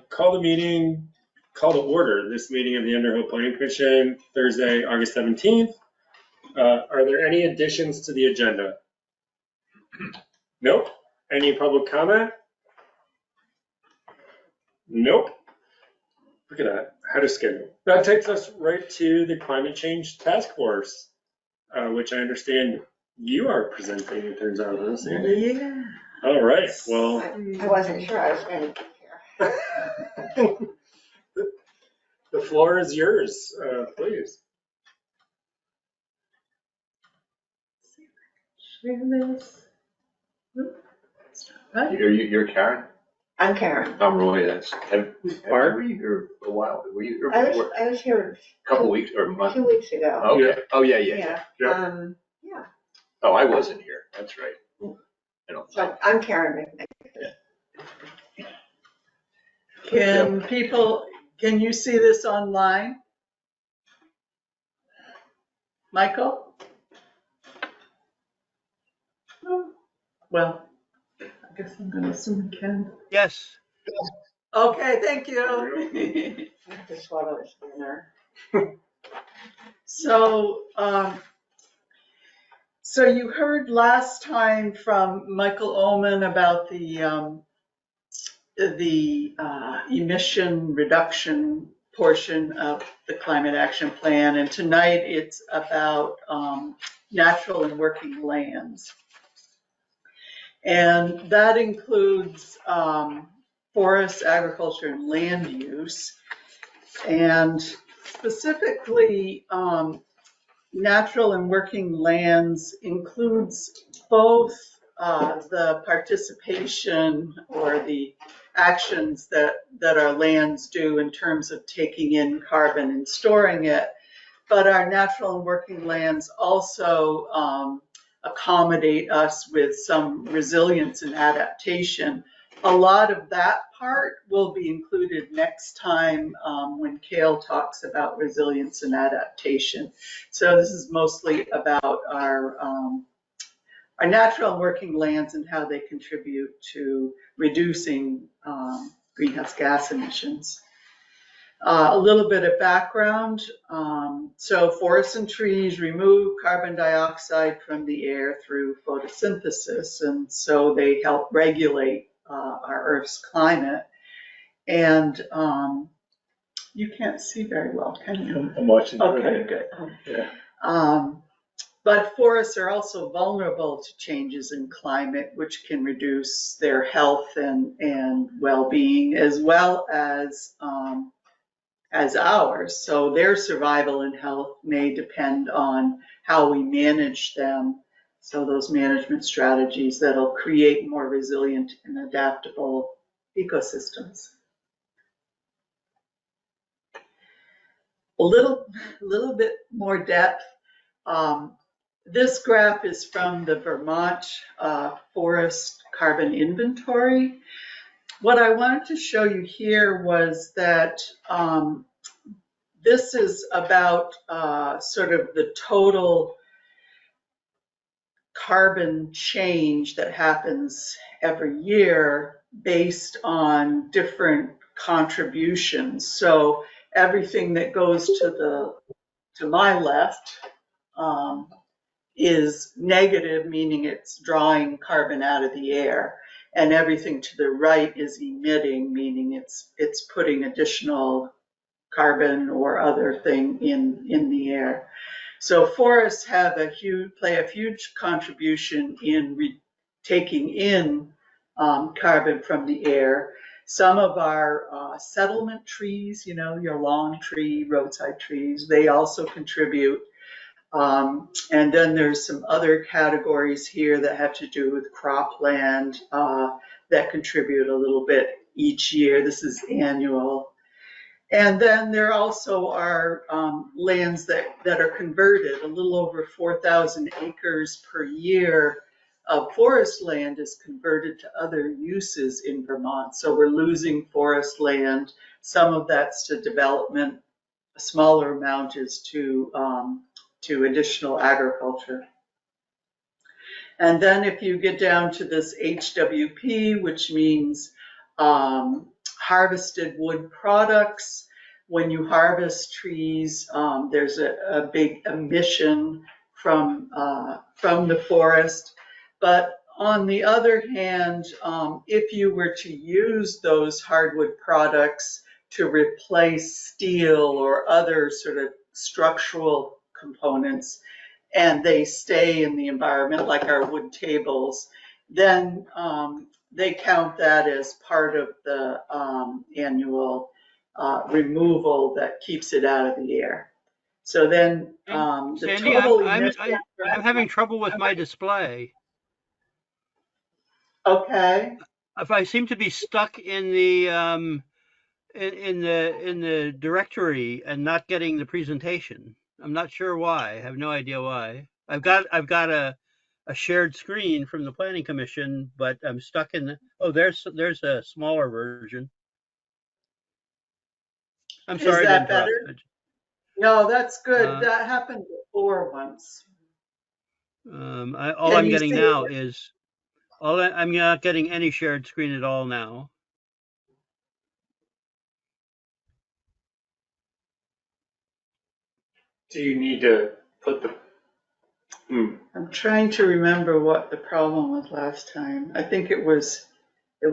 Call to order this meeting of the Underhill Planning Commission, Thursday, August 17th. Are there any additions to the agenda? Nope. Any public comment? Nope. Look at that, ahead of schedule. That takes us right to the Climate Change Task Force, which I understand you are presenting, it turns out, huh, Sandy? Yeah. All right, well. I wasn't sure I was going to be here. The floor is yours, please. Share this. Right. You're Karen? I'm Karen. I'm Roy. Were you here a while? Were you here before? I was here A couple weeks or a month? 2 weeks ago. Okay. Yeah. Oh, yeah. Yeah. Oh, I wasn't here. That's right. So I'm Karen. Can you see this online? Michael? No. Well, I guess I'm going to assume you can. Yes. Okay, thank you. I have to swallow this dinner. So you heard last time from Michael Oman about the emission reduction portion of the climate action plan, and tonight it's about natural and working lands. And that includes forests, agriculture, and land use. And specifically, natural and working lands includes both the participation or the actions that our lands do in terms of taking in carbon and storing it, but our natural and working lands also accommodate us with some resilience and adaptation. A lot of that part will be included next time when Cale talks about resilience and adaptation. So this is mostly about our natural and working lands and how they contribute to reducing greenhouse gas emissions. A little bit of background. So forests and trees remove carbon dioxide from the air through photosynthesis, and so they help regulate our Earth's climate. And you can't see very well, can you? I'm watching. Okay, good. Yeah. But forests are also vulnerable to changes in climate, which can reduce their health and well-being, as well as ours. So their survival and health may depend on how we manage them. So those management strategies that'll create more resilient and adaptable ecosystems. A little bit more depth. This graph is from the Vermont Forest Carbon Inventory. What I wanted to show you here was that this is about sort of the total carbon change that happens every year based on different contributions. So everything that goes to my left is negative, meaning it's drawing carbon out of the air, and everything to the right is emitting, meaning it's putting additional carbon or other thing in the air. So forests play a huge contribution in taking in carbon from the air. Some of our settlement trees, you know, your lawn tree, roadside trees, they also contribute. And then there's some other categories here that have to do with cropland that contribute a little bit each year. This is annual. And then there also are lands that are converted. A little over 4,000 acres per year of forest land is converted to other uses in Vermont. So we're losing forest land. Some of that's to development. A smaller amount is to additional agriculture. And then if you get down to this HWP, which means harvested wood products. When you harvest trees, there's a big emission from the forest. But on the other hand, if you were to use those hardwood products to replace steel or other sort of structural components, and they stay in the environment like our wood tables, then they count that as part of the annual removal that keeps it out of the air. So then the Sandy, total emission. I'm having trouble with my display. Okay. If I seem to be stuck in the in the directory and not getting the presentation. I'm not sure why. I have no idea why. I've got a shared screen from the Planning Commission, but I'm stuck in the. Oh, there's a smaller version. I'm Is sorry to that interrupt. better? No, that's good. Uh, That happened before once. all Can I'm you getting see now it? is I'm not getting any shared screen at all now. Do you need to put the, I'm trying to remember what the problem was last time. I think it was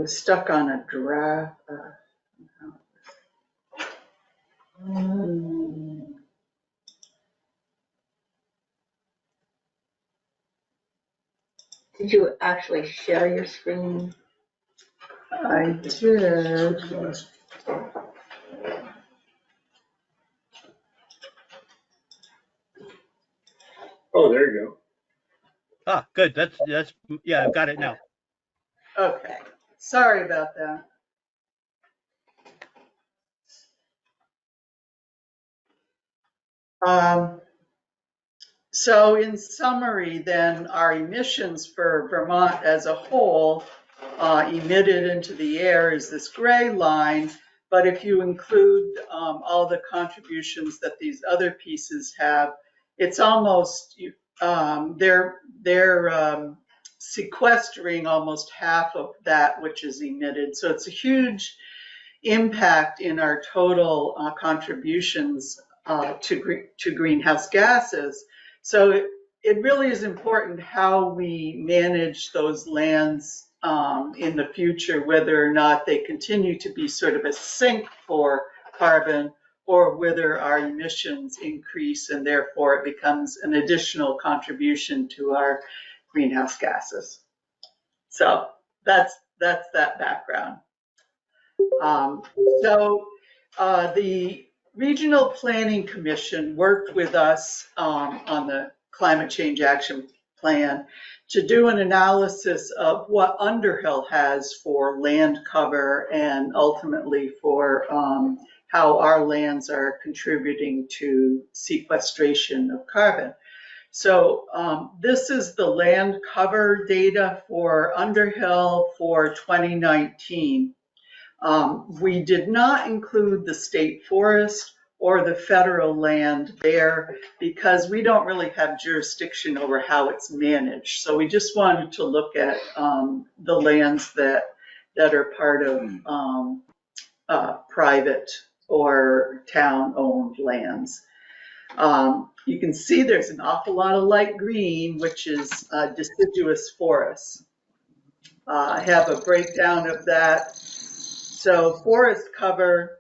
stuck on a draft. Did you actually share your screen? I did. oh, there you go. Ah, good. That's yeah. I've got it now. Okay. Sorry about that. So in summary, then, our emissions for Vermont as a whole emitted into the air is this gray line. But if you include all the contributions that these other pieces have, it's almost, they're sequestering almost half of that which is emitted. So it's a huge impact in our total contributions to greenhouse gases. So it really is important how we manage those lands in the future, whether or not they continue to be sort of a sink for carbon or whether our emissions increase and therefore it becomes an additional contribution to our greenhouse gases. So that's that background. The Regional Planning Commission worked with us on the Climate Change Action Plan to do an analysis of what Underhill has for land cover and ultimately for how our lands are contributing to sequestration of carbon. So this is the land cover data for Underhill for 2019. We did not include the state forest or the federal land there because we don't really have jurisdiction over how it's managed. So we just wanted to look at the lands that are part of private or town-owned lands. You can see there's an awful lot of light green, which is deciduous forests. I have a breakdown of that. So forest cover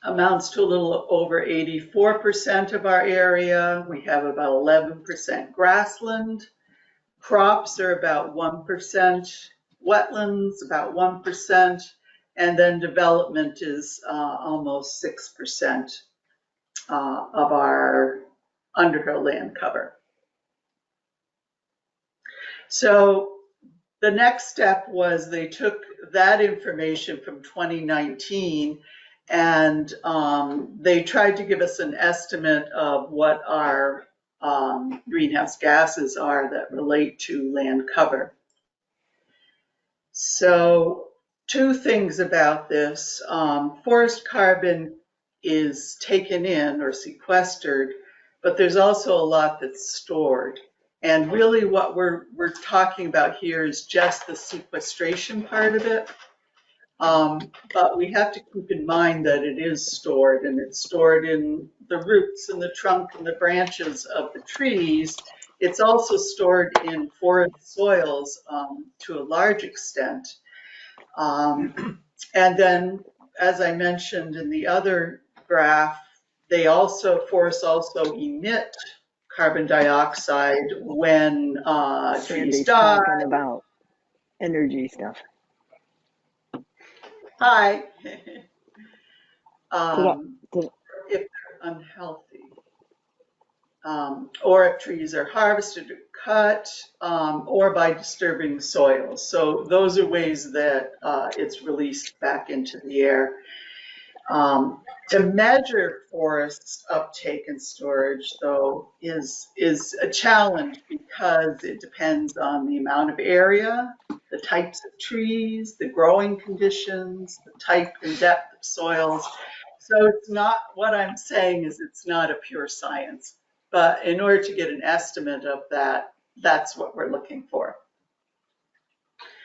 amounts to a little over 84% of our area. We have about 11% grassland. Crops are about 1%, wetlands about 1%, and then development is almost 6% of our Underhill land cover. So the next step was they took that information from 2019 and they tried to give us an estimate of what our greenhouse gases are that relate to land cover. So two things about this. Forest carbon is taken in or sequestered, but there's also a lot that's stored. And really what we're talking about here is just the sequestration part of it. But we have to keep in mind that it is stored, and it's stored in the roots and the trunk and the branches of the trees. It's also stored in forest soils to a large extent. And then, as I mentioned in the other graph, forests also emit carbon dioxide when trees Sandy's die. talking about energy stuff. Hi. Did If they're unhealthy, or if trees are harvested or cut, or by disturbing soils. So those are ways that it's released back into the air. To measure forests uptake and storage, though, is a challenge because it depends on the amount of area, the types of trees, the growing conditions, the type and depth of soils. So it's not, what I'm saying is it's not a pure science, but in order to get an estimate of that, that's what we're looking for.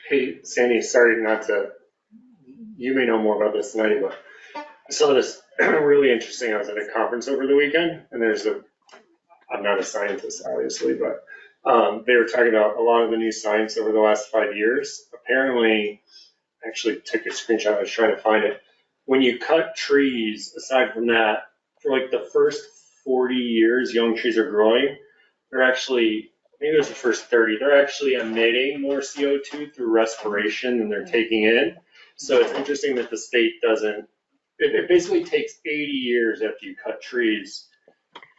Hey, Sandy, sorry not to, you may know more about this than I do, but I saw this really interesting. I was at a conference over the weekend, and I'm not a scientist, obviously, but they were talking about a lot of the new science over the last 5 years. Apparently, I actually took a screenshot, I was trying to find it. When you cut trees, aside from that, for like the first 40 years young trees are growing, they're actually, maybe it was the first 30, they're actually emitting more CO2 through respiration than they're taking in. So it's interesting that the state doesn't, it basically takes 80 years after you cut trees,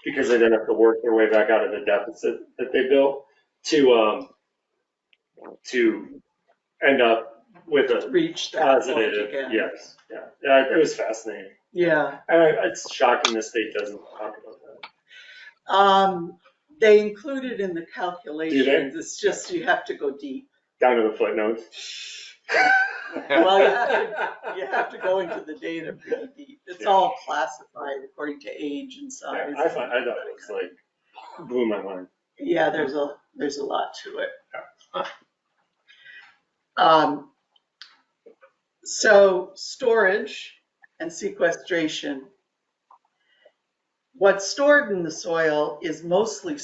because they then have to work their way back out of the deficit that they built to end up with a Reach that point positive, again. yes, yeah, it was fascinating. Yeah. And it's shocking the state doesn't talk about that. They include it in the calculations. It's just you have to go deep. Down to the footnotes. Well, you have to go into the data pretty deep. It's all classified according to age and size. Yeah, I thought it was like, blew my mind. Yeah, there's a lot to it. So storage and sequestration. What's stored in the soil is mostly in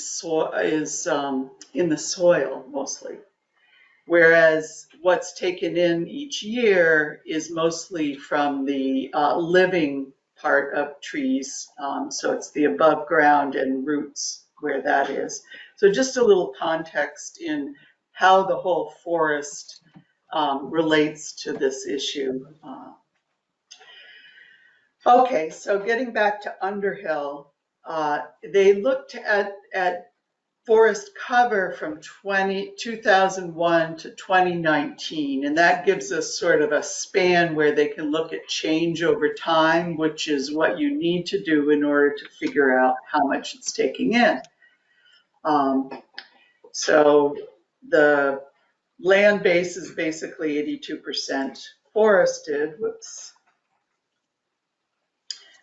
the soil mostly, whereas what's taken in each year is mostly from the living part of trees. So it's the above ground and roots where that is. So just a little context in how the whole forest relates to this issue. Okay, so getting back to Underhill, they looked at forest cover from 2001 to 2019, and that gives us sort of a span where they can look at change over time, which is what you need to do in order to figure out how much it's taking in. So the land base is basically 82% forested, whoops.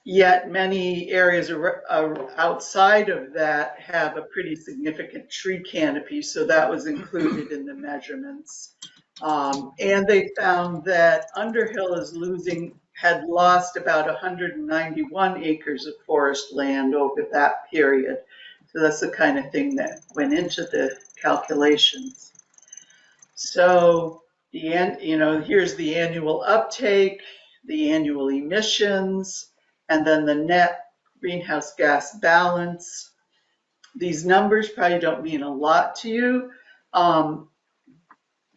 Yet many areas outside of that have a pretty significant tree canopy, so that was included in the measurements. And they found that Underhill had lost about 191 acres of forest land over that period. So that's the kind of thing that went into the calculations. So here's the annual uptake, the annual emissions, and then the net greenhouse gas balance. These numbers probably don't mean a lot to you, and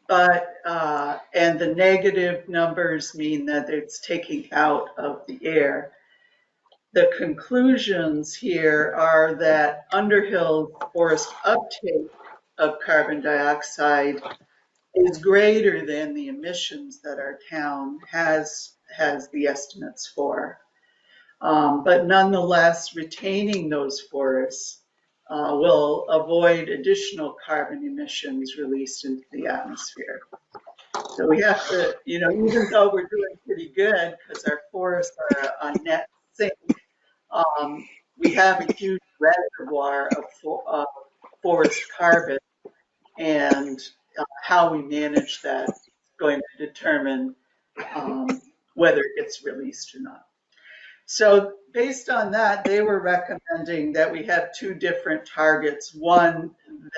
the negative numbers mean that it's taking out of the air. The conclusions here are that Underhill forest uptake of carbon dioxide is greater than the emissions that our town has the estimates for. But nonetheless, retaining those forests will avoid additional carbon emissions released into the atmosphere. So we have to, even though we're doing pretty good because our forests are a net sink, we have a huge reservoir of forest carbon, and how we manage that is going to determine whether it gets released or not. So based on that, they were recommending that we have two different targets. One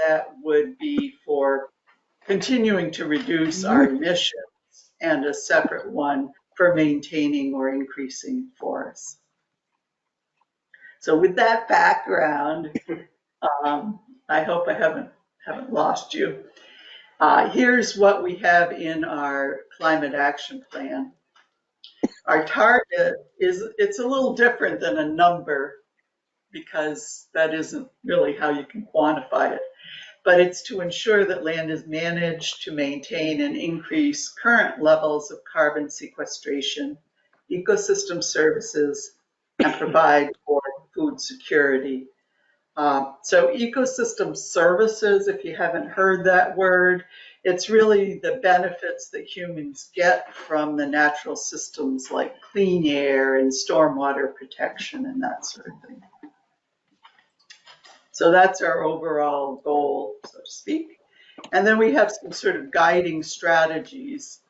that would be for continuing to reduce our emissions, and a separate one for maintaining or increasing forests. So with that background, I hope I haven't lost you. Here's what we have in our climate action plan. Our target it's a little different than a number because that isn't really how you can quantify it. But it's to ensure that land is managed to maintain and increase current levels of carbon sequestration, ecosystem services, and provide for food security. So ecosystem services, if you haven't heard that word, it's really the benefits that humans get from the natural systems like clean air and stormwater protection and that sort of thing. So that's our overall goal, so to speak. And then we have some sort of guiding strategies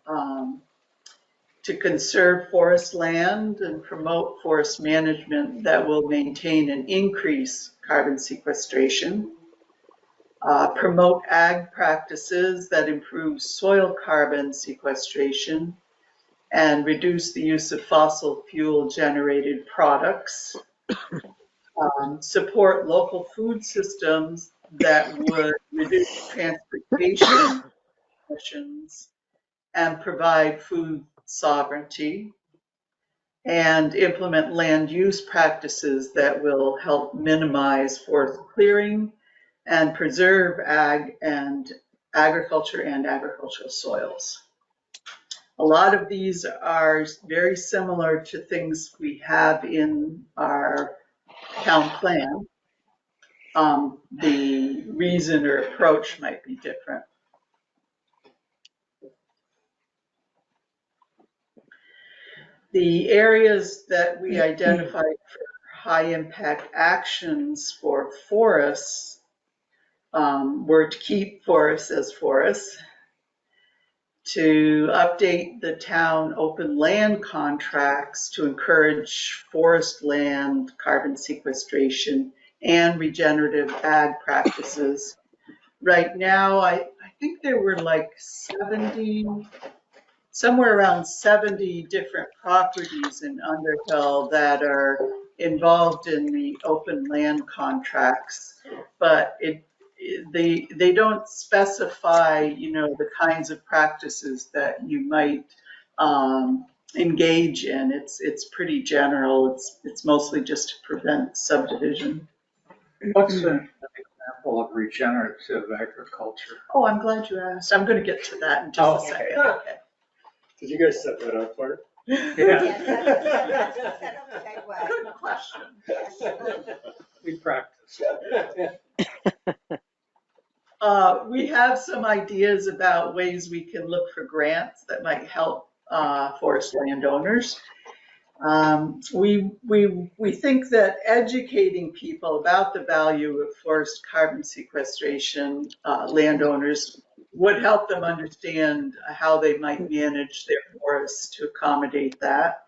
to conserve forest land and promote forest management that will maintain and increase carbon sequestration, promote ag practices that improve soil carbon sequestration and reduce the use of fossil fuel generated products, support local food systems that would reduce transportation emissions and provide food sovereignty, and implement land use practices that will help minimize forest clearing and preserve agriculture and agricultural soils. A lot of these are very similar to things we have in our town plan. The reason or approach might be different. The areas that we identified for high impact actions for forests were to keep forests as forests, to update the town open land contracts to encourage forest land carbon sequestration and regenerative ag practices. Right now, I think there were like 70, somewhere around 70 different properties in Underhill that are involved in the open land contracts, but they don't specify, the kinds of practices that you might engage in. It's pretty general. It's mostly just to prevent subdivision. What's an example of regenerative agriculture? Oh, I'm glad you asked. I'm going to get to that in just a second. Okay. Did you guys set that up for it? Yes, that's set up the right way. Good question. Yes. We practice. We have some ideas about ways we can look for grants that might help forest landowners. We think that educating people about the value of forest carbon sequestration, landowners, would help them understand how they might manage their forests to accommodate that.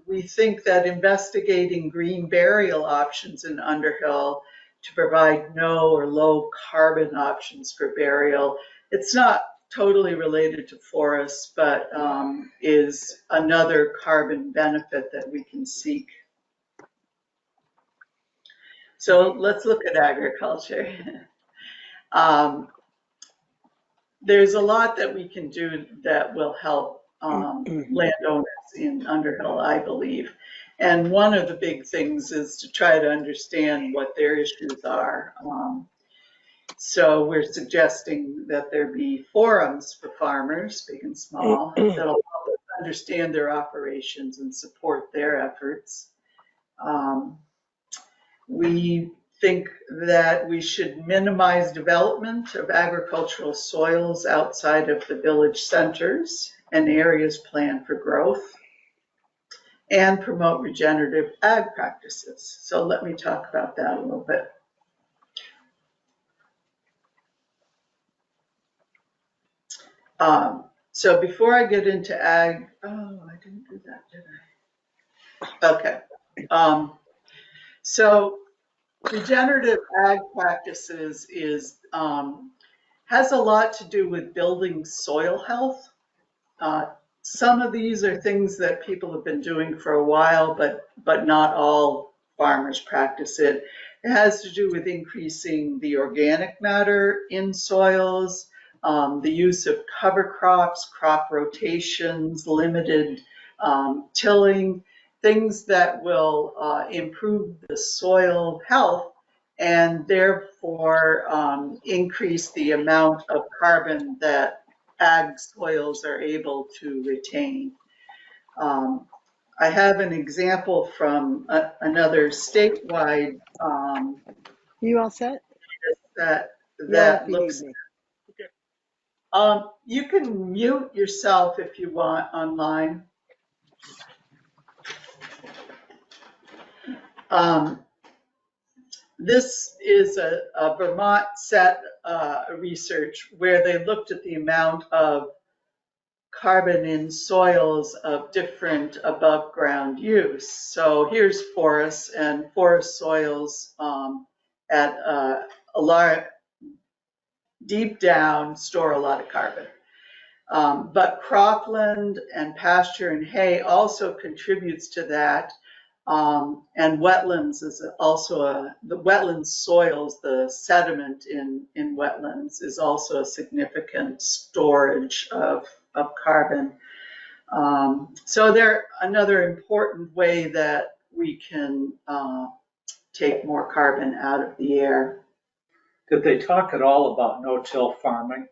We think that investigating green burial options in Underhill to provide no or low carbon options for burial, it's not totally related to forests, but is another carbon benefit that we can seek. So let's look at agriculture. There's a lot that we can do that will help landowners in Underhill, I believe. And one of the big things is to try to understand what their issues are. So we're suggesting that there be forums for farmers, big and small, that'll help us understand their operations and support their efforts. We think that we should minimize development of agricultural soils outside of the village centers and areas planned for growth, and promote regenerative ag practices. So let me talk about that a little bit. So before I get into ag, oh, I didn't do that, did I? Okay. So regenerative ag practices has a lot to do with building soil health. Some of these are things that people have been doing for a while, but not all farmers practice it. It has to do with increasing the organic matter in soils, the use of cover crops, crop rotations, limited tilling, things that will improve the soil health and therefore increase the amount of carbon that ag soils are able to retain. I have an example from another statewide You all set? that Yeah, if you looks. need me. You can mute yourself if you want online. This is a Vermont set research where they looked at the amount of carbon in soils of different above ground use. So here's forests, and forest soils at a large, deep down store a lot of carbon. But cropland and pasture and hay also contributes to that. And wetlands is also the wetland soils, the sediment in wetlands is also a significant storage of carbon. So they're another important way that we can take more carbon out of the air. Did they talk at all about no-till farming?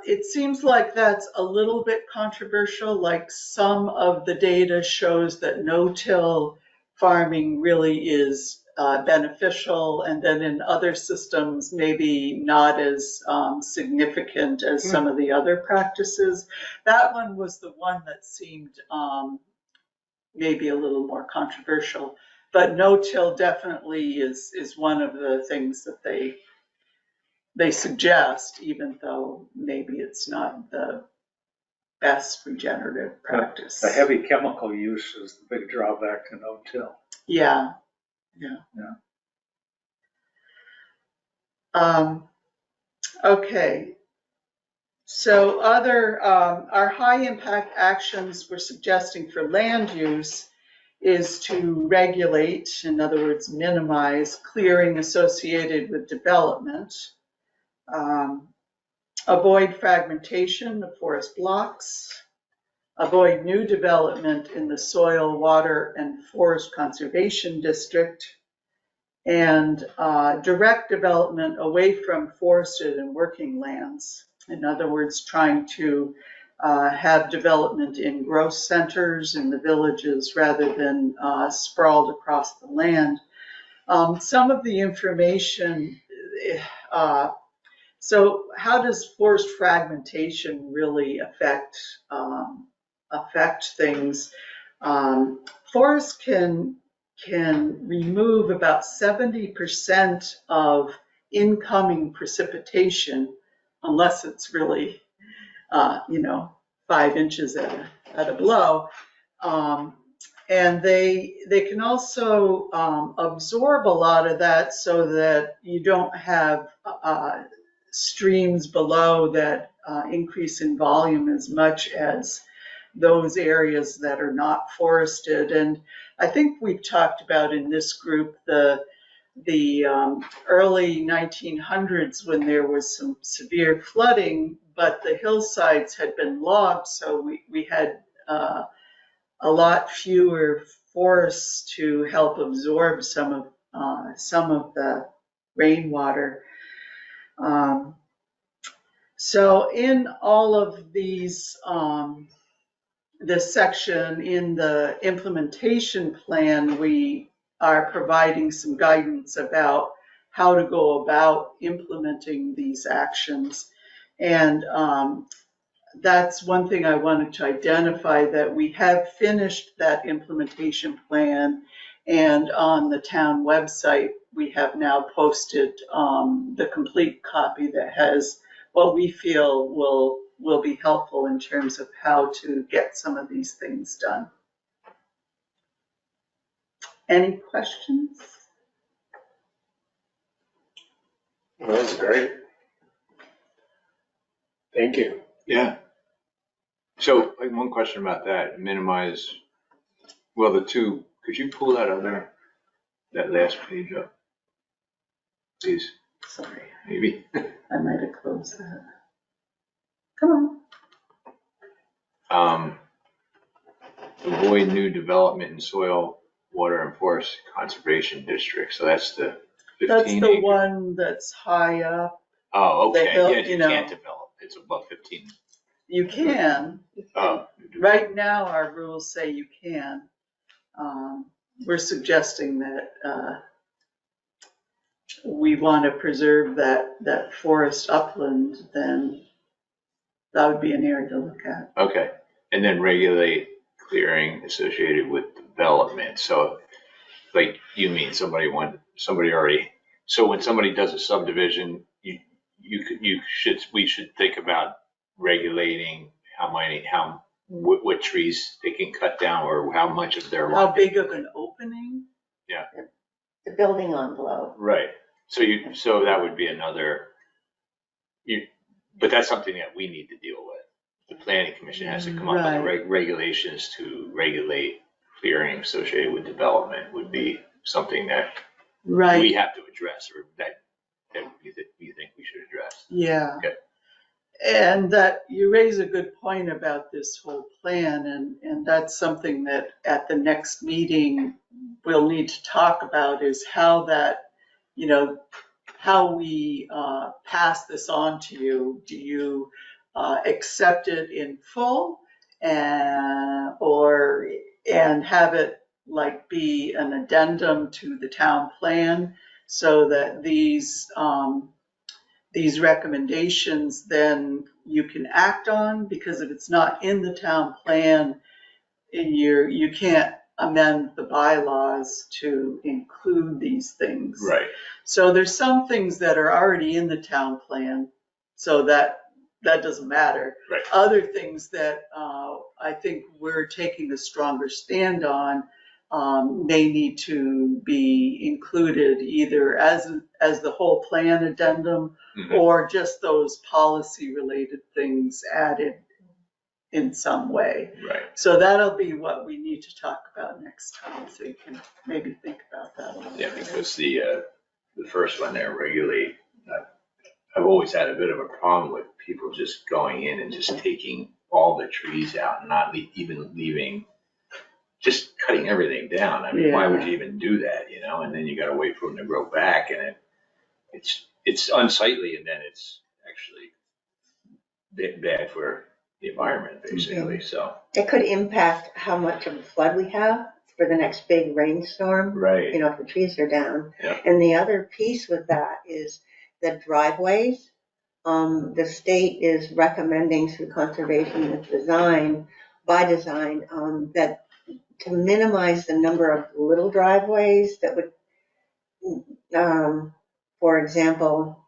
It seems like that's a little bit controversial, like some of the data shows that no-till farming really is beneficial, and then in other systems, maybe not as significant as some of the other practices. That one was the one that seemed maybe a little more controversial, but no-till definitely is one of the things that they suggest, even though maybe it's not the best regenerative practice. The heavy chemical use is the big drawback to no-till. Yeah. Okay. So our high impact actions we're suggesting for land use is to regulate, in other words, minimize clearing associated with development, avoid fragmentation of forest blocks, avoid new development in the soil, water, and forest conservation district, and direct development away from forested and working lands. In other words, trying to have development in growth centers in the villages rather than sprawled across the land. Some of the information, so how does forest fragmentation really affect things? Forests can remove about 70% of incoming precipitation, unless it's really, 5 inches at a blow. And they can also absorb a lot of that so that you don't have streams below that increase in volume as much as those areas that are not forested. And I think we've talked about in this group the early 1900s when there was some severe flooding, but the hillsides had been logged, so we had a lot fewer forests to help absorb some of the rainwater. So in all of these, this section in the implementation plan, we are providing some guidance about how to go about implementing these actions. And that's one thing I wanted to identify, that we have finished that implementation plan, and on the town website we have now posted the complete copy that has what we feel will be helpful in terms of how to get some of these things done. Any questions? Well, that was great. Thank you. Yeah. So, like, one question about that, minimize, well, could you pull that last page up? Please, Sorry, maybe. I might have closed that. Come on. Avoid new development in soil, water, and forest conservation districts. So that's the 15 That's the acre. one that's high up. Oh, the okay. hill, Yeah, you you know. can't develop. It's above 15. You can. Oh, Right now, our rules say you can. We're suggesting that we want to preserve that forest upland, then that would be an area to look at. okay. And then regulate clearing associated with development. So, like, you mean somebody already. So when somebody does a subdivision, we should think about regulating what trees they can cut down or how much of their How land. big of an opening? The building envelope. Right. So that would be but that's something that we need to deal with. The planning commission has to come up with the regulations to regulate clearing associated with development would be something that Right. we have to address, or that we think we should address. Yeah. Okay. And that you raise a good point about this whole plan, and that's something that at the next meeting we'll need to talk about is how that, how we pass this on to you. Do you accept it in full and have it like be an addendum to the town plan so that these recommendations then you can act on, because if it's not in the town plan, you can't amend the bylaws to include these things. Right. So there's some things that are already in the town plan, so that doesn't matter. Right. Other things that I think we're taking a stronger stand on may need to be included either as the whole plan addendum, Mm-hmm. or just those policy related things added in some way. Right. So that'll be what we need to talk about next time, so you can maybe think about that a little Yeah, bit. because the first one there, regulate, I've always had a bit of a problem with people just going in and just taking all the trees out and not even leaving, just cutting everything down. I mean, why would you even do that, And then you gotta wait for them to grow back, and it's unsightly, and then it's actually bad for the environment, basically, so. It could impact how much of a flood we have for the next big rainstorm. Right. If the trees are down. Yeah. And the other piece with that is the driveways. The state is recommending through conservation by design, that to minimize the number of little driveways that would, for example,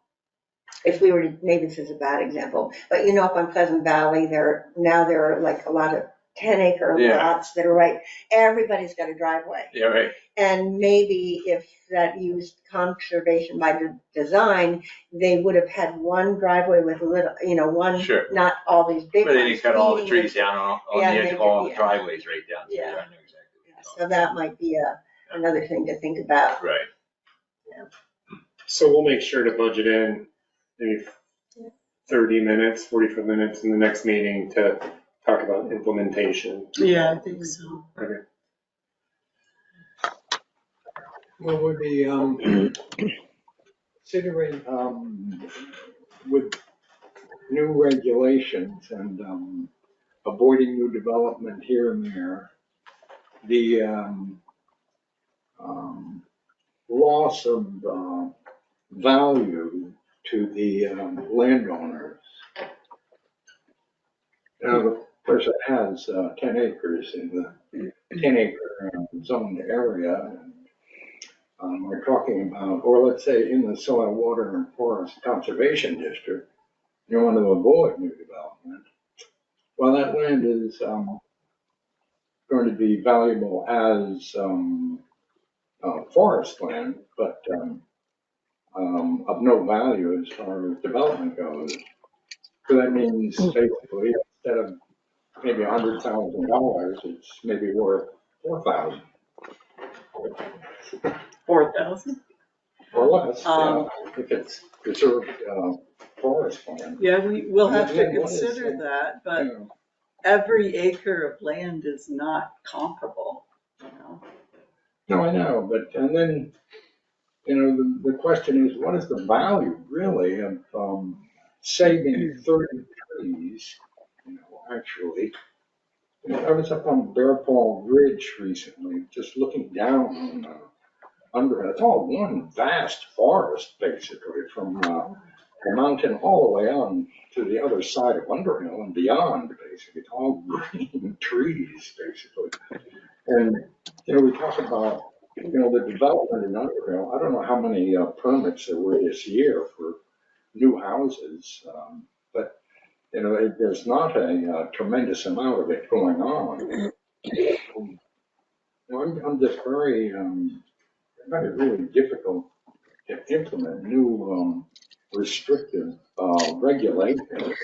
if we were to, maybe this is a bad example, but up on Pleasant Valley, there are like a lot of 10-acre lots that are right. Everybody's got a driveway. Yeah, right. And maybe if that used conservation by design, they would have had one driveway with a little, one, Sure. not all these big But ones. they didn't cut all the feeding trees it. down on Yeah, the edge of all the yeah. driveways right down to Yeah. there. I know exactly what you're talking So that might be another thing to think about. about. Right. So we'll make sure to budget in maybe 30 minutes, 45 minutes in the next meeting to talk about implementation. Yeah, I think so. Okay. Well, we'll be considering with new regulations and avoiding new development here and there, the loss of value to the landowners. Now, the person has 10 acres in the 10-acre zoned area. We're talking about, or let's say in the soil, water, and forest conservation district, you want to avoid new development. Well, that land is going to be valuable as forest land, but of no value as far as development goes. So that means basically instead of maybe $100,000, it's maybe worth 4,000 4,000? or less, Um, if it's preserved forest land. Yeah, we will have to And what is, consider that, but you know, every acre of land is not comparable, you know? no, I know, but and then the question is, what is the value really of saving 30 trees? Actually, I was up on Bear Paw Ridge recently, just looking down on Underhill. It's all one vast forest, basically, from the mountain all the way on to the other side of Underhill and beyond, basically. It's all green trees, basically. And, we talk about, the development in Underhill. I don't know how many permits there were this year for new houses, but, there's not a tremendous amount of it going on. I'm just very, I find it really difficult to implement new restrictive regulations.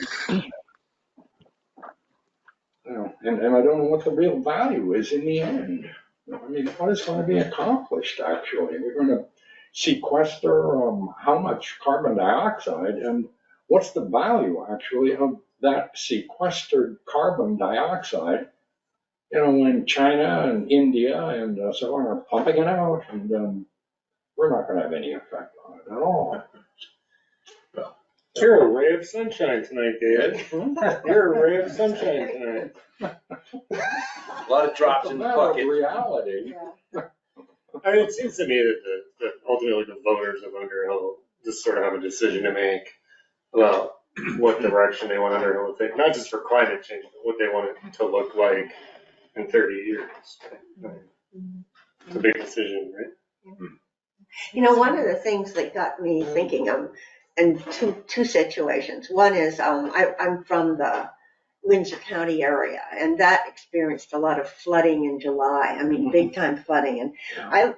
And I don't know what the real value is in the end. I mean, what is going to be accomplished, actually? We're going to sequester how much carbon dioxide, and what's the value, actually, of that sequestered carbon dioxide, when China and India and so on are pumping it out, and we're not going to have any effect on it at all. You're a ray of sunshine tonight, David. You're a ray of sunshine tonight. A lot of drops in the bucket. Reality. I mean, it seems to me that ultimately the voters of Underhill just sort of have a decision to make about what direction they want Underhill to take, not just for climate change, but what they want it to look like in 30 years. It's a big decision, right? One of the things that got me thinking in two situations. One is I'm from the Windsor County area, and that experienced a lot of flooding in July. I mean, big time flooding. And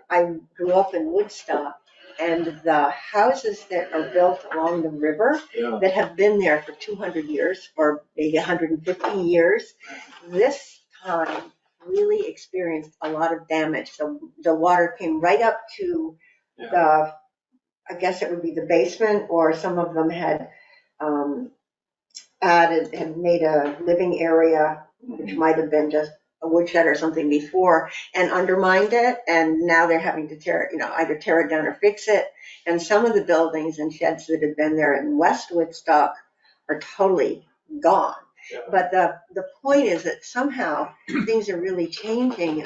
I grew up in Woodstock, and the houses that are built along the river that have been there for 200 years or maybe 150 years, this time really experienced a lot of damage. So the water came right up to I guess it would be the basement, or some of them had had made a living area, which might have been just a woodshed or something before, and undermined it. And now they're having to either tear it down or fix it. And some of the buildings and sheds that have been there in West Woodstock are totally gone. Yeah. But the point is that somehow things are really changing.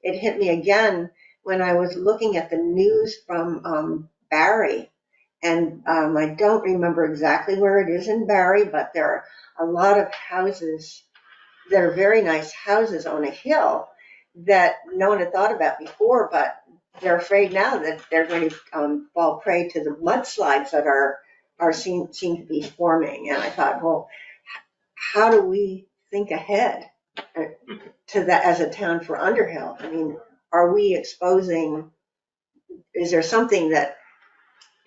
It hit me again when I was looking at the news from Barry. And I don't remember exactly where it is in Barry, but there are a lot of houses that are very nice houses on a hill that no one had thought about before, but they're afraid now that they're going to fall prey to the mudslides that seem to be forming. And I thought, well, how do we think ahead to that as a town for Underhill? I mean, are we exposing, is there something that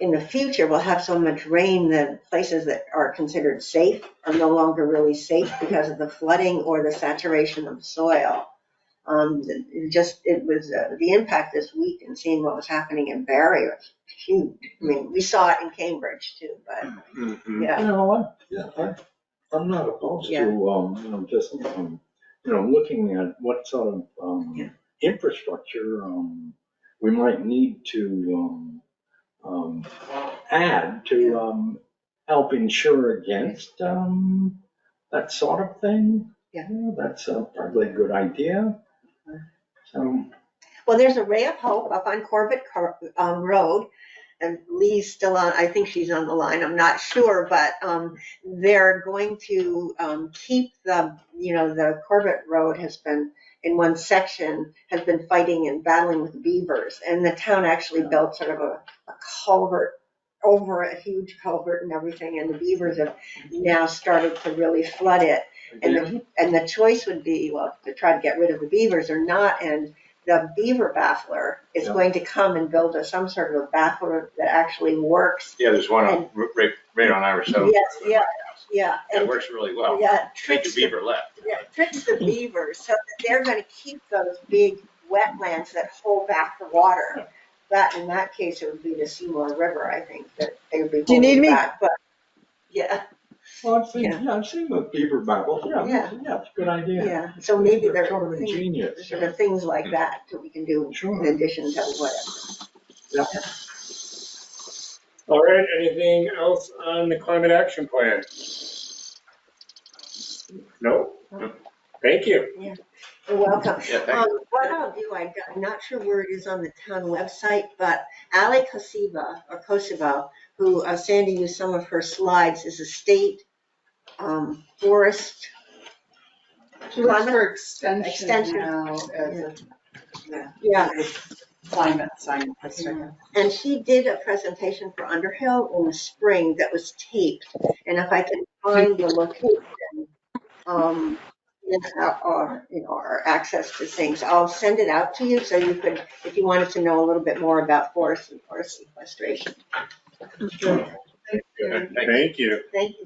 in the future will have so much rain that places that are considered safe are no longer really safe because of the flooding or the saturation of the soil? It was the impact this week, and seeing what was happening in Barry was huge. I mean, we saw it in Cambridge too, but yeah. I'm not opposed to just looking at what sort of infrastructure we might need to add to help insure against that sort of thing. Yeah. That's probably a good idea. So. Well, there's a ray of hope up on Corbett Road, and Lee's still on. I think she's on the line. I'm not sure, but they're going to keep the Corbett Road has been in one section has been fighting and battling with beavers, and the town actually built sort of a culvert over a huge culvert and everything, and the beavers have now started to really flood it. And the choice would be, well, to try to get rid of the beavers or not, and the beaver baffler is Yeah. going to come and build some sort of a baffler that actually works. Yeah, there's one on, right on Irish Hill. Yes, yeah, yeah. It And works really well. yeah, Make tricks the beaver left. yeah, tricks the beavers so that they're going to keep those big wetlands that hold back the water. That in that case, it would be the Seymour River, I think, that they would be Do you need holding me? back. But yeah, Well, I've seen the beaver battles. Yeah, it's a good idea. yeah. So maybe They're there sort of are ingenious. things like that that we can do Sure. in addition to whatever. Yeah. All right, anything else on the climate action plan? No? Thank you. You're welcome. Yeah, thank you. What I'll do, I'm not sure where it is on the town website, but Ali Kosiva, who Sandy used some of her slides, is a state forest. She works for extension Extension. now as a Yeah. climate scientist. And she did a presentation for Underhill in the spring that was taped. And if I can find the location, or access to things, I'll send it out to you so you could, if you wanted to know a little bit more about forest and forest sequestration. Thank you. Thank you. Thank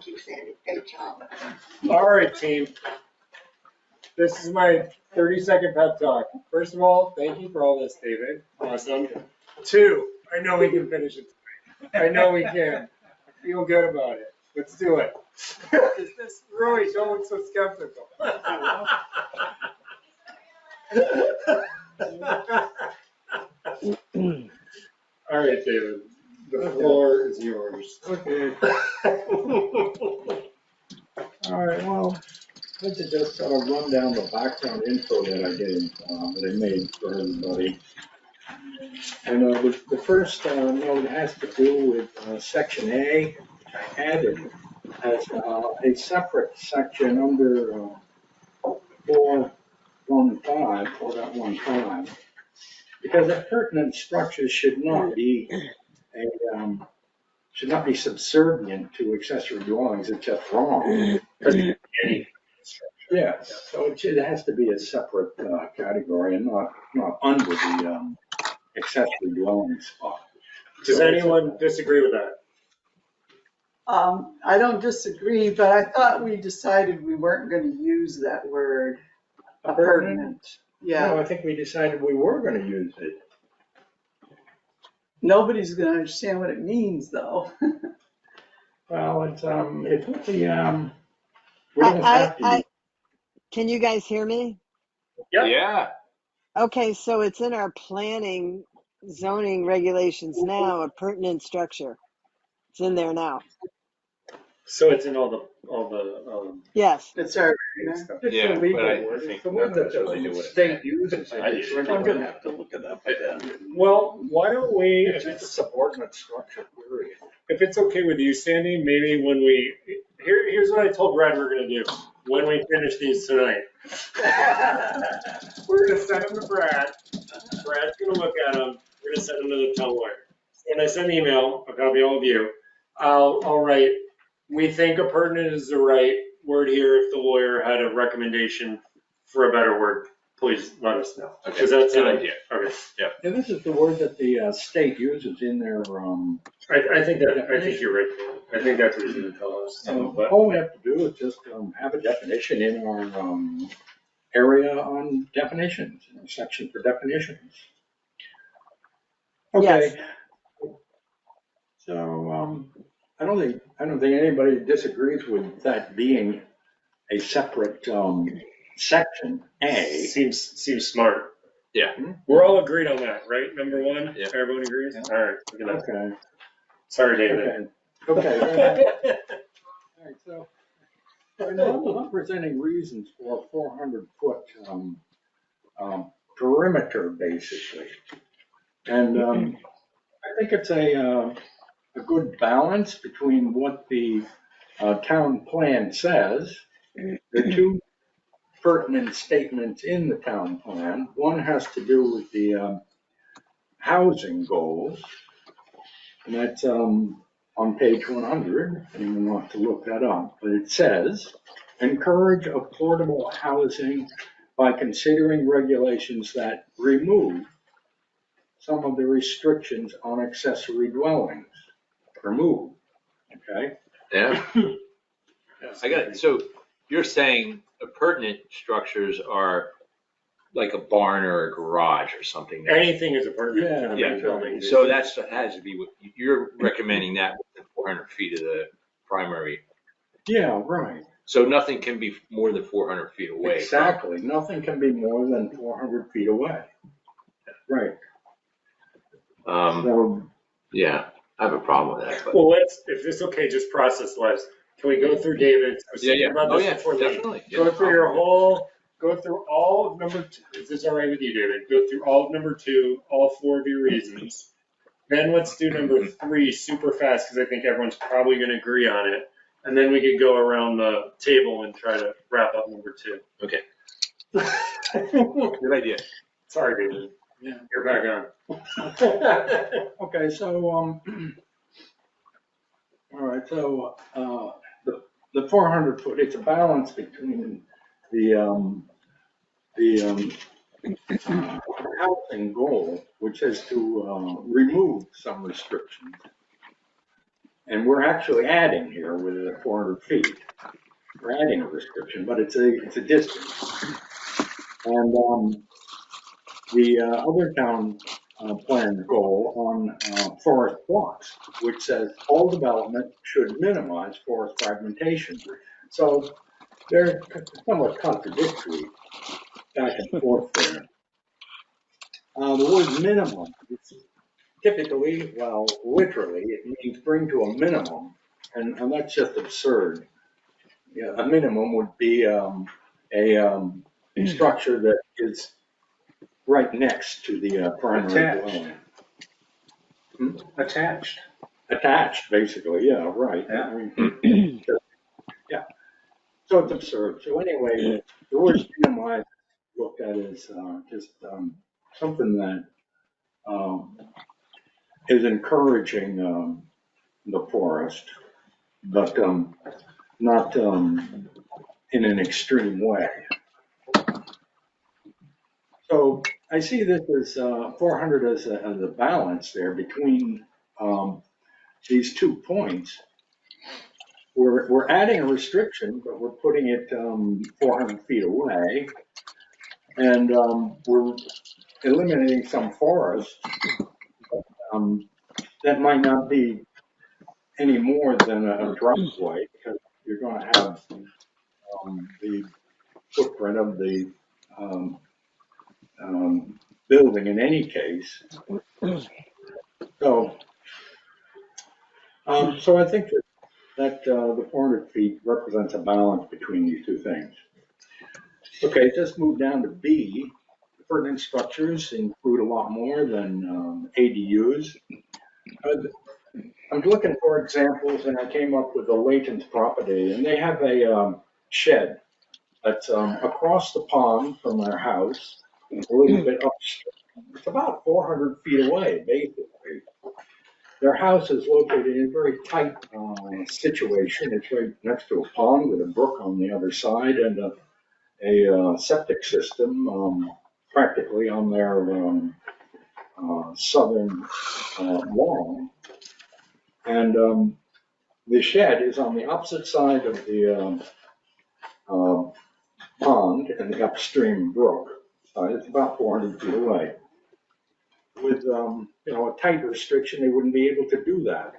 you, Sandy. Great job. All right, team. This is my 30-second pep talk. First of all, thank you for all this, David. Awesome. 2, I know we can finish it tonight. I know we can. I feel good about it. Let's do it. Roy, don't look so skeptical. All right, David. The floor is yours. Okay. All right, well, I'd like to just sort of run down the background info that I made for everybody. And the first note has to do with Section A, which I added as a separate section under 4.15, because appurtenant structures should not be subservient to accessory dwellings. It's just wrong. Yeah, so it has to be a separate category and not under the accessory dwelling spot. Does anyone disagree with that? I don't disagree, but I thought we decided we weren't going to use that word, appurtenant. Yeah, No, I think we decided we were going to use it. nobody's going to understand what it means, though. Well, it's really, we don't have to. Can you guys hear me? Yep. Yeah. Okay, so it's in our planning zoning regulations now, a pertinent structure. It's in there now. So it's in all the Yes. It's our, It's Yeah, a legal but I word. think It's the word that that's what they do the with it. state uses. I It's did. I'm going to have to look it up again. Well, why don't we, It's just a subordinate structure, period. if it's okay with you, Sandy, maybe when here's what I told Brad we're gonna do when we finish these tonight. We're gonna send them to Brad. Brad's gonna look at them. We're gonna send them to the town lawyer. When I send an email, I'll copy all of you. I'll write, we think appurtenant is the right word here. If the lawyer had a recommendation for a better word, please let us know. Okay, Because that's good an idea. Okay. Yeah, this is the word that the state uses in their, I think you're right. I think that's what he's gonna tell us. But all we have to do is just have a definition in our area on definitions, in our section for definitions. Okay. So I don't think anybody disagrees with that being a separate section A. seems smart. Yeah. We're all agreed on that, right? Number 1? Yeah. Everyone agrees? All right. Look at that. Okay. Sorry, David. Okay. All right, so I'm presenting reasons for a 400-foot perimeter, basically. And I think it's a good balance between what the town plan says. There are 2 pertinent statements in the town plan. One has to do with the housing goals. And that's on page 100, and you want to look that up. But it says, encourage affordable housing by considering regulations that remove some of the restrictions on accessory dwellings. Remove, okay? Yeah. I got it. So you're saying appurtenant structures are like a barn or a garage or something? Anything is a pertinent to the Yeah. main building. So that's, has to be, what you're recommending that within 400 feet of the primary. Yeah, right. So nothing can be more than 400 feet away. Exactly. Nothing can be more than 400 feet away. Right. So, Yeah, I have a problem with that. But Well, if it's okay, just process wise, can we go through David's? I was yeah, thinking yeah. about Oh, this yeah, before leaving. definitely. Yeah, Go no through your problem. whole, go through all of number two. Is this all right with you, David? Go through all of number two, all four of your reasons. Then let's do number three super fast because I think everyone's probably going to agree on it. And then we could go around the table and try to wrap up number two. Okay, good idea. Sorry, David. yeah. You're back on. Okay, so, all right, so, the 400 foot, it's a balance between the housing goal, which is to, remove some restrictions. And we're actually adding here with the 400 feet. We're adding a restriction, but it's a distance. And, the other town plan goal on forest blocks, which says all development should minimize forest fragmentation. So they're somewhat contradictory back and forth there. The word minimum, it's typically, well, literally, it means bring to a minimum, and that's just absurd. Yeah, a minimum would be a structure that is right next to the primary Attached. dwelling. Attached. Attached, basically, yeah, right. Yeah. I mean, yeah. So it's absurd. So anyway, the word minimize looked at as just something that is encouraging the forest, but not in an extreme way. So I see this as 400 as a balance there between these 2 points. We're adding a restriction, but we're putting it 400 feet away, and we're eliminating some forest that might not be any more than a driveway because you're going to have the footprint of the building in any case. So, so I think that the 400 feet represents a balance between these two things. Okay, just move down to B. Pertinent structures include a lot more than ADUs. I'm looking for examples, and I came up with the Layton's property, and they have a shed that's across the pond from their house, a little bit upstream. It's about 400 feet away, basically. Their house is located in a very tight situation. It's right next to a pond with a brook on the other side and a septic system practically on their southern lawn. And the shed is on the opposite side of the pond and the upstream brook. It's about 400 feet away. With a tight restriction, they wouldn't be able to do that.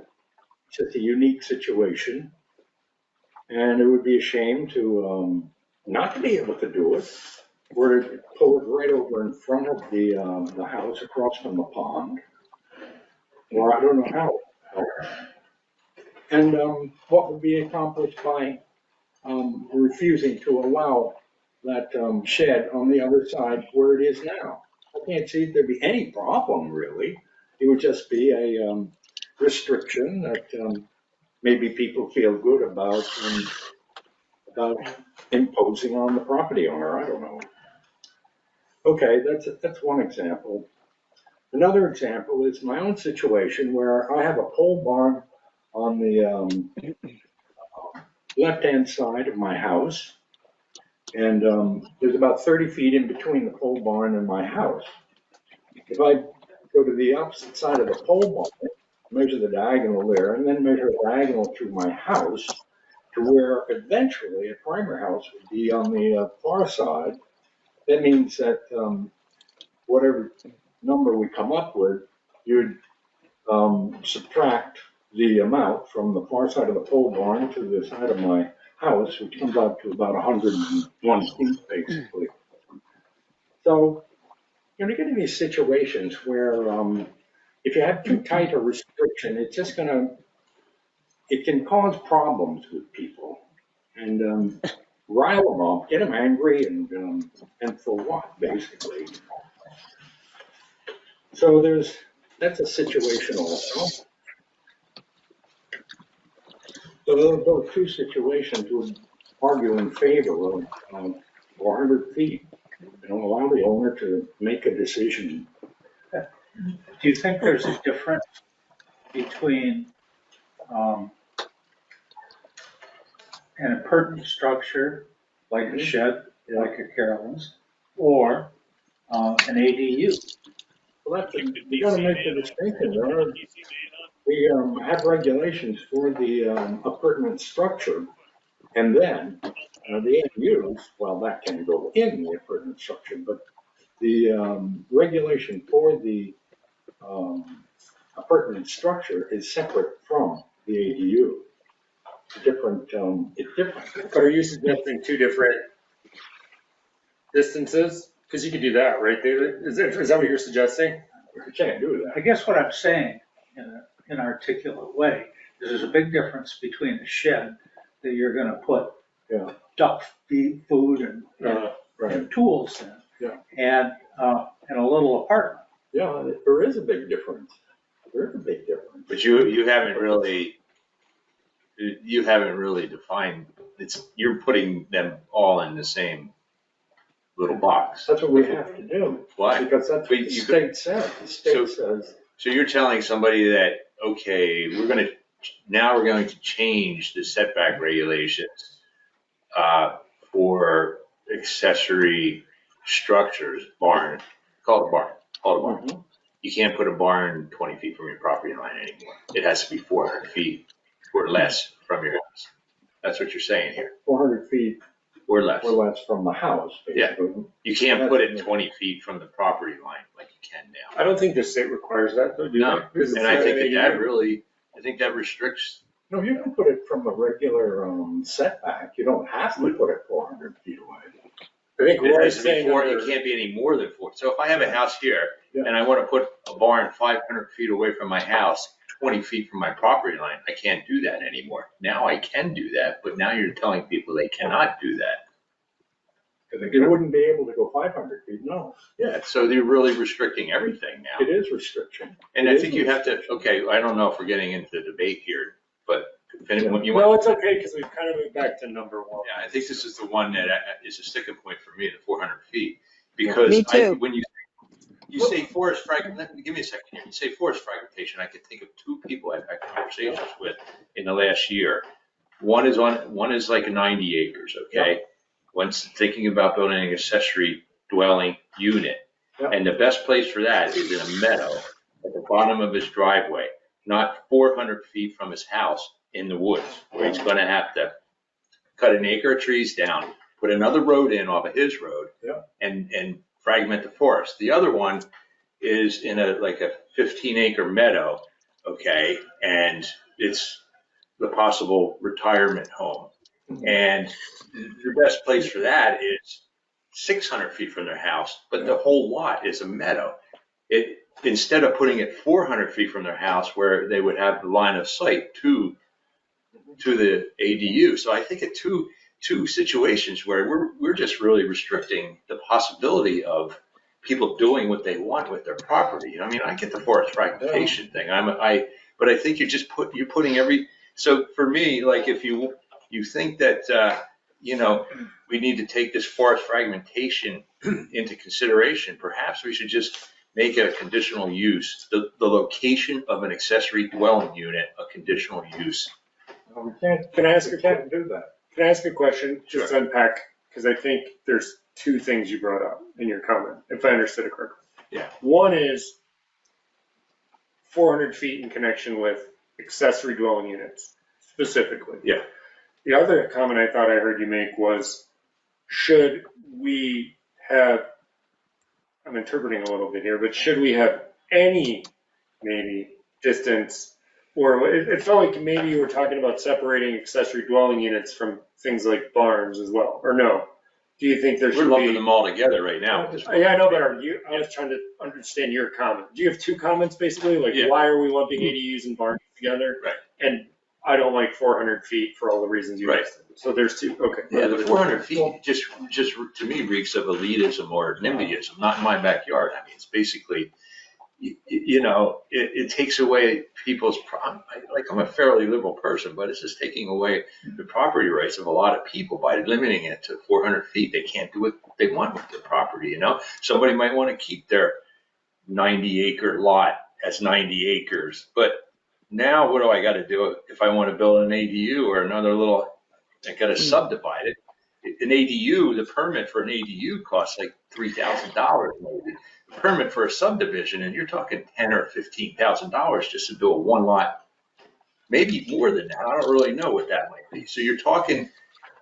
It's just a unique situation, and it would be a shame to not to be able to do it. Or to pull it right over in front of the house across from the pond, or I don't know how. And what would be accomplished by refusing to allow that shed on the other side where it is now? I can't see if there'd be any problem really. It would just be a restriction that maybe people feel good about imposing on the property owner. I don't know. Okay, that's one example. Another example is my own situation where I have a pole barn on the left-hand side of my house. And there's about 30 feet in between the pole barn and my house. If I go to the opposite side of the pole barn, measure the diagonal there, and then measure a diagonal through my house to where eventually a primary house would be on the far side, that means that whatever number we come up with, you'd subtract the amount from the far side of the pole barn to the side of my house, which comes out to about 101 feet, basically. So you're going to get in these situations where if you have too tight a restriction, it's just going to, it can cause problems with people and rile them up, get them angry, and for what, basically. So that's a situational. So those two situations would argue in favor of 400 feet. Allow the owner to make a decision. Do you think there's a difference between an appurtenant structure, like a shed, like a Carolyn's, or an ADU? Well, you got to make the distinction. We have regulations for the appurtenant structure, and then the ADUs, well, that can go in the appurtenant structure, but the regulation for the appurtenant structure is separate from the ADU. It's different. But are you suggesting two different distances? Because you could do that, right, David? Is that what you're suggesting? You can't do that. I guess what I'm saying in an inarticulate way is there's a big difference between a shed that you're going to put duck feed, food, and Right. tools in, and a little apartment. Yeah, there is a big difference. There is a big difference. But you haven't really defined, you're putting them all in the same little box. That's what we have to do. Why? Because that's what the state says. The state says. So you're telling somebody that, okay, we're going to change the setback regulations for accessory structures, barn, call it a barn. Mm-hmm. You can't put a barn 20 feet from your property line anymore. It has to be 400 feet or less from your house. That's what you're saying here. 400 feet or less from the house, basically. Yeah. You can't put it 20 feet from the property line like you can now. I don't think the state requires that, though, do No, they? and I think that restricts. No, you can put it from the regular setback. You don't have to put it 400 feet away. I think Roy's saying it can't be any more than 4. So if I have a house here and I want to put a barn 500 feet away from my house, 20 feet from my property line, I can't do that anymore. Now I can do that, but now you're telling people they cannot do that. You wouldn't be able to go 500 feet, no. Yeah, so they're really restricting everything now. It is restriction. And I think you have to, okay, I don't know if we're getting into the debate here, but if anyone, you Well, want. it's okay, because we've kind of moved back to number one. Yeah, I think this is the one that is a sticking point for me, the 400 feet. Because Me too. when you say forest fragmentation, give me a second here. You say forest fragmentation, I can think of 2 people I've had conversations with in the last year. One is like 90 acres, okay? Yep. One's thinking about building an accessory dwelling unit. Yep. And the best place for that is in a meadow at the bottom of his driveway, not 400 feet from his house in the woods, where he's gonna have to cut an acre of trees down, put another road in off of his road, and fragment the forest. The other one is in a 15-acre meadow, okay, and it's the possible retirement home. And the best place for that is 600 feet from their house, but the whole lot is a meadow. Instead of putting it 400 feet from their house where they would have the line of sight to the ADU. So I think two situations where we're just really restricting the possibility of people doing what they want with their property. I mean, I get the forest fragmentation thing. But I think you're putting every. So for me, like if you think that we need to take this forest fragmentation into consideration, perhaps we should just make it a conditional use, the location of an accessory dwelling unit, a conditional use. Well, we can't, Can I ask we a can't do that. Can I ask a question? Just Sure. to unpack, because I think there's two things you brought up in your comment, if I understood it correctly. Yeah. One is 400 feet in connection with accessory dwelling units specifically. Yeah. The other comment I thought I heard you make was, should we have, I'm interpreting a little bit here, but should we have any maybe distance, or it felt like maybe you were talking about separating accessory dwelling units from things like barns as well, or no? Do you think there We're should lumping be? them all together right now. Yeah, I know, but I was trying to understand your comment. Do you have two comments basically? Like, Yeah. why are we lumping ADUs and barns together? Right. And I don't like 400 feet for all the reasons you Right. listed. So there's two, okay. Yeah, the 400 feet just to me reeks of elitism or NIMBYism, not in my backyard. I mean, it's basically, it takes away people's, I'm a fairly liberal person, but it's just taking away the property rights of a lot of people by limiting it to 400 feet. They can't do what they want with their property, Somebody might want to keep their 90-acre lot as 90 acres, but now what do I got to do if I want to build an ADU or another little, I got to subdivide it. An ADU, the permit for an ADU costs like $3,000 maybe. The permit for a subdivision, and you're talking $10,000 or $15,000 just to do a one lot, maybe more than that. I don't really know what that might be. So you're talking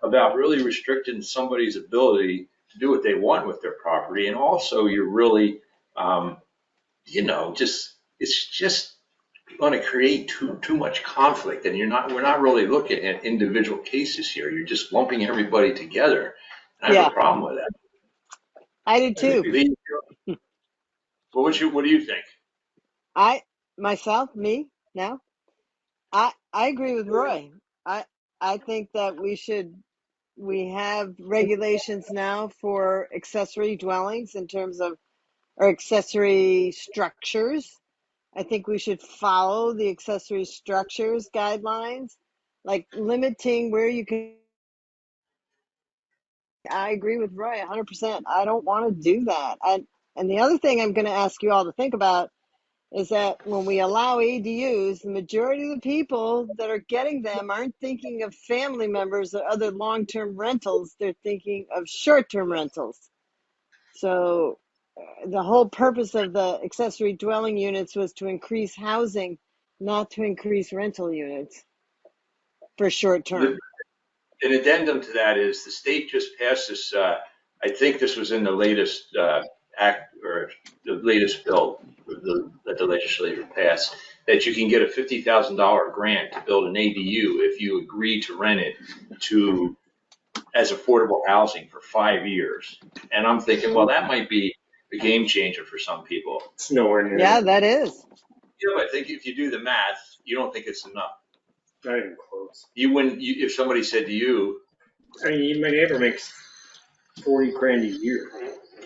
about really restricting somebody's ability to do what they want with their property, and also you're really, it's just going to create too much conflict, and we're not really looking at individual cases here. You're just lumping everybody together. And I have Yeah. a problem with that. I do too. Lee, what do you think? Me now, I agree with Roy. I think that we have regulations now for accessory dwellings in terms of, or accessory structures. I think we should follow the accessory structures guidelines, like limiting where you can. I agree with Roy 100%. I don't want to do that. And the other thing I'm going to ask you all to think about is that when we allow ADUs, the majority of the people that are getting them aren't thinking of family members or other long-term rentals. They're thinking of short-term rentals. So the whole purpose of the accessory dwelling units was to increase housing, not to increase rental units for short-term. An addendum to that is the state just passed this, I think this was in the latest act or the latest bill that the legislature passed, that you can get a $50,000 grant to build an ADU if you agree to rent it as affordable housing for 5 years. And I'm thinking, well, that might be a game changer for some people. It's nowhere near. Yeah, that is. But I think if you do the math, you don't think it's enough. Not even close. If somebody said to you, I mean, my neighbor makes 40 grand a year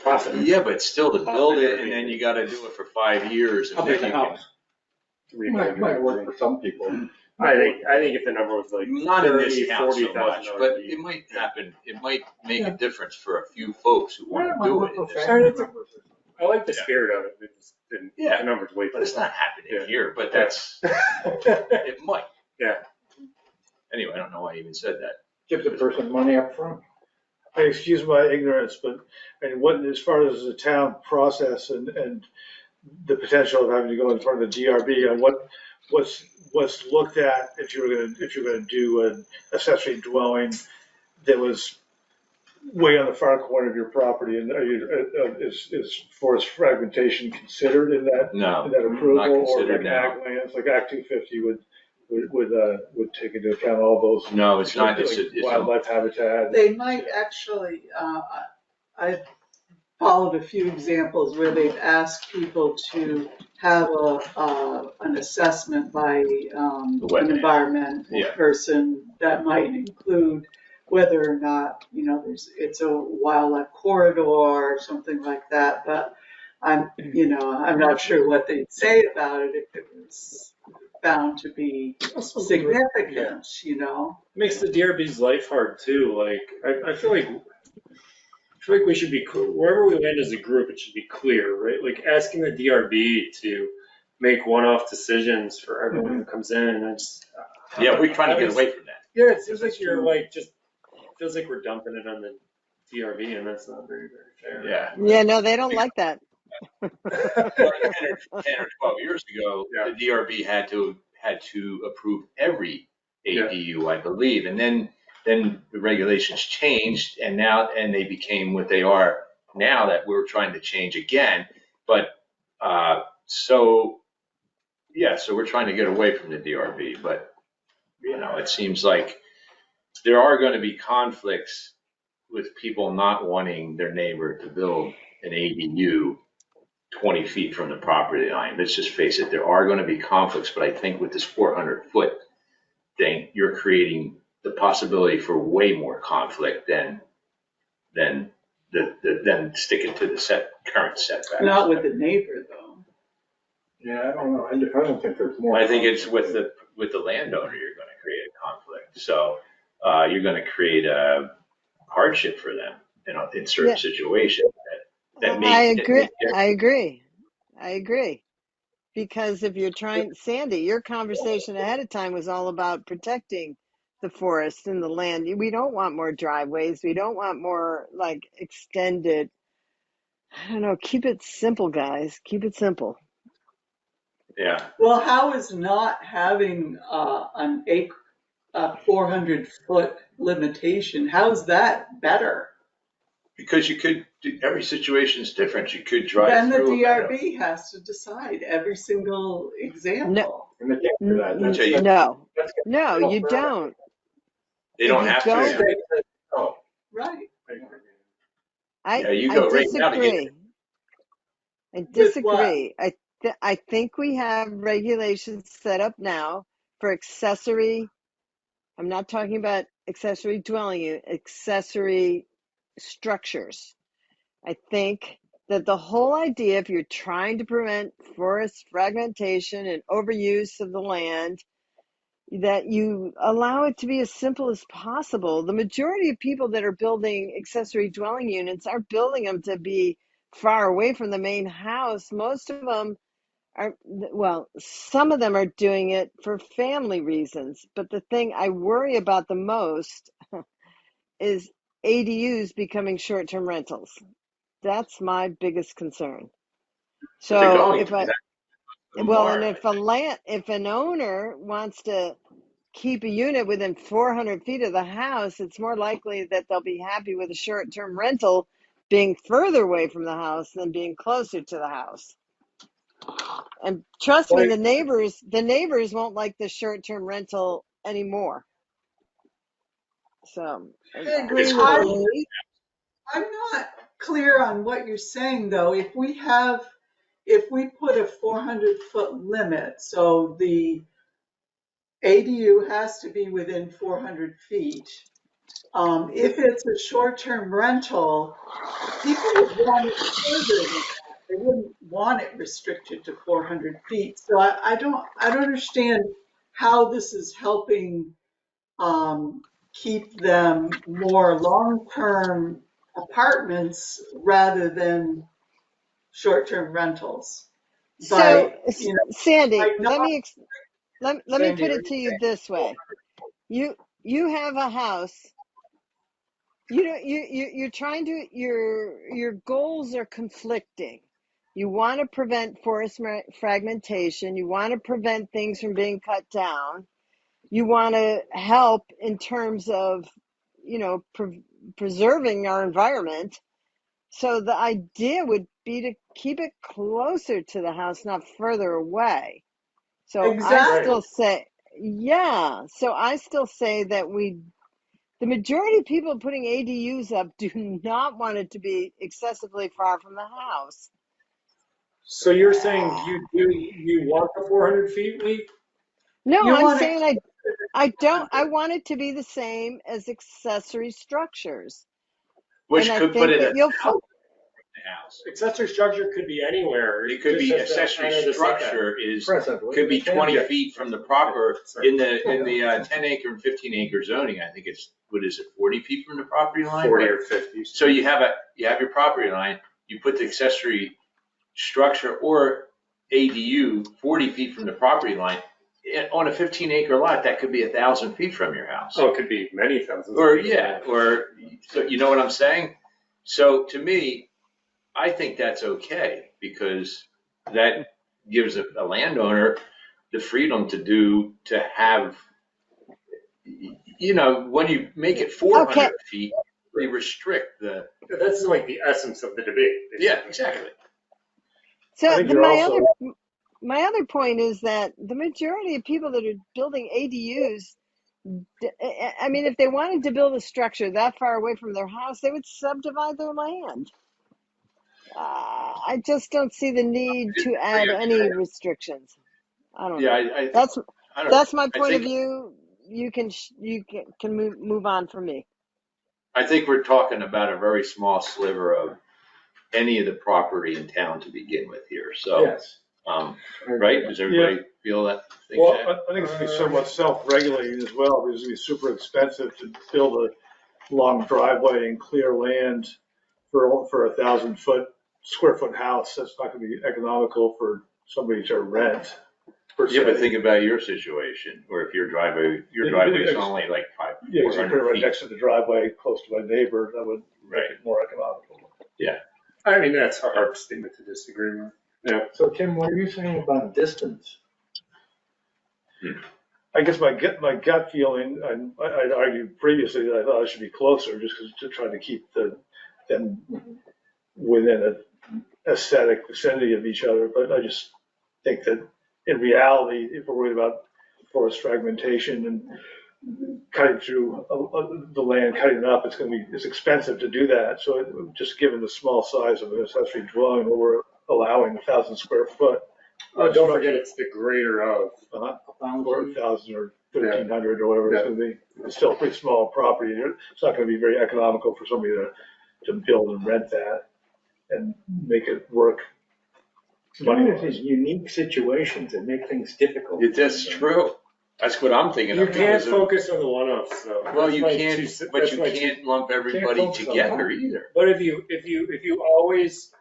profit. yeah, but still to build it and then you got to do it for 5 years. And How big then a you house? Might work for some people. I think if the number was like not in this 30, town so 40,000 much, but it might happen. It might make a difference for a few folks who want to do it. I like the spirit of it. It just didn't. Yeah. The numbers way too But it's not happening Yeah. here. But that's it might. Yeah. Anyway, I don't know why I even said that. Give the person money up front. I excuse my ignorance, but as far as the town process and the potential of having to go in front of the DRB, and what's looked at if you're gonna do an accessory dwelling that was way on the far corner of your property, and is forest fragmentation considered in that No, approval, not or considered like now. ag lands, like Act 250 would take into account all those. No, it's not. like wildlife habitat. They might actually, I've followed a few examples where they've asked people to have an assessment by an environmental Yeah. person that might include whether or not, it's a wildlife corridor or something like that. But I'm not sure what they'd say about it if it was found to be significant, Makes the DRB's life hard too. Like I feel like feel like we should be, wherever we land as a group, it should be clear, right? Like asking the DRB to make one-off decisions for everyone who comes in, and it's. Yeah, we're trying to get away from that. Yeah, it seems like you're like, just, feels like we're dumping it on the DRB, and that's not very, very fair. Yeah. Yeah, no, they don't like that. Well, 10 or 12 years ago, Yeah. the DRB had to approve every Yeah. ADU, I believe, and then the regulations changed, and they became what they are now that we're trying to change again. But so we're trying to get away from the DRB, but it seems like there are going to be conflicts with people not wanting their neighbor to build an ADU 20 feet from the property line. Let's just face it, there are going to be conflicts, but I think with this 400-foot thing, you're creating the possibility for way more conflict than sticking to the current setback. Not with the neighbor, though. Yeah, I don't know. I don't think there's more. I think it's with the landowner, you're going to create a conflict. So you're going to create a hardship for them, in certain situations. I agree. Because if you're trying, Sandy, your conversation ahead of time was all about protecting the forest and the land. We don't want more driveways. We don't want more extended. I don't know. Keep it simple, guys. Keep it simple. Yeah. Well, how is not having a 400-foot limitation, how's that better? Because every situation is different. You could drive Then the through. DRB has to decide every single example. No, you don't. They don't have to. Oh, Right. You go right now to get. I disagree. I think we have regulations set up now for accessory. I'm not talking about accessory dwelling unit, accessory structures. I think that the whole idea, if you're trying to prevent forest fragmentation and overuse of the land, that you allow it to be as simple as possible. The majority of people that are building accessory dwelling units are building them to be far away from the main house. Most of them some of them are doing it for family reasons. But the thing I worry about the most is ADUs becoming short-term rentals. That's my biggest concern. So if an owner wants to keep a unit within 400 feet of the house, it's more likely that they'll be happy with a short-term rental being further away from the house than being closer to the house. And trust me, the neighbors won't like the short-term rental anymore. So I agree with you. I'm not clear on what you're saying, though. If we put a 400-foot limit, so the ADU has to be within 400 feet. If it's a short-term rental, people would want it further than that. They wouldn't want it restricted to 400 feet. So I don't understand how this is helping keep them more long-term apartments rather than short-term rentals. So, Sandy, not- let me put it to you this way. You have a house. You're trying to, your goals are conflicting. You want to prevent forest fragmentation. You want to prevent things from being cut down. You want to help in terms of, preserving our environment. So the idea would be to keep it closer to the house, not further away. So Exactly. I still say, So I still say that the majority of people putting ADUs up do not want it to be excessively far from the house. So you're saying you want the 400 feet, Lee? No, I'm saying I don't. I want it to be the same as accessory structures. Which And could put it at the house. Accessory structure could be anywhere. It could be Just has to accessory honor the setback. structure is, Presently, could be it can 20 be. feet from the proper, Sorry. in the 10 acre and 15 acre zoning, I think it's, what is it, 40 feet from the property line? 40 or 50. So you have your property line, you put the accessory structure or ADU 40 feet from the property line. On a 15 acre lot, that could be 1,000 feet from your house. Oh, it could be many thousands. Or, of feet. yeah, or, so you know what I'm saying? So to me, I think that's okay, because that gives a landowner the freedom to have, when you make it 400 Okay. feet, they restrict the, That's like the essence of the debate. yeah, exactly. So I think you're also- my other point is that the majority of people that are building ADUs, I mean, if they wanted to build a structure that far away from their house, they would subdivide their land. I just don't see the need to add any restrictions. I don't Yeah, know. I That's don't know. my I point of think- view. You can move on from me. I think we're talking about a very small sliver of any of the property in town to begin with here, so, Yes. right? Does everybody feel that? think that? Well, I think it's gonna be somewhat self-regulating as well, because it's gonna be super expensive to build a long driveway and clear land for a 1,000 square foot house. That's not gonna be economical for somebody to rent. per Yeah, but se. think about your situation, where if your driveway is only like Yeah, because you put it 400 right feet. next to the driveway, close to my neighbor, that would make Right. it more economical. I mean, that's a hard statement to disagree with. So Tim, what are you saying about distance? I guess my gut feeling, I'd argued previously that I thought it should be closer, just because to try to keep them within an aesthetic vicinity of each other. But I just think that in reality, if we're worried about forest fragmentation and cutting through the land, cutting it up, it's expensive to do that. So just given the small size of an accessory dwelling, where we're allowing 1,000 square foot. Oh, don't forget it's the greater of. Or 1,000 or 1,300 or whatever it's gonna be. It's still a pretty small property. It's not gonna be very economical for somebody to build and rent that and make it work. There's these unique situations that make things difficult. That's true. That's what I'm thinking You of. can't because of- focus on the one-offs, though. Well, That's you my can't, two- but that's you my two- can't lump everybody focus on together that. either. But if you always,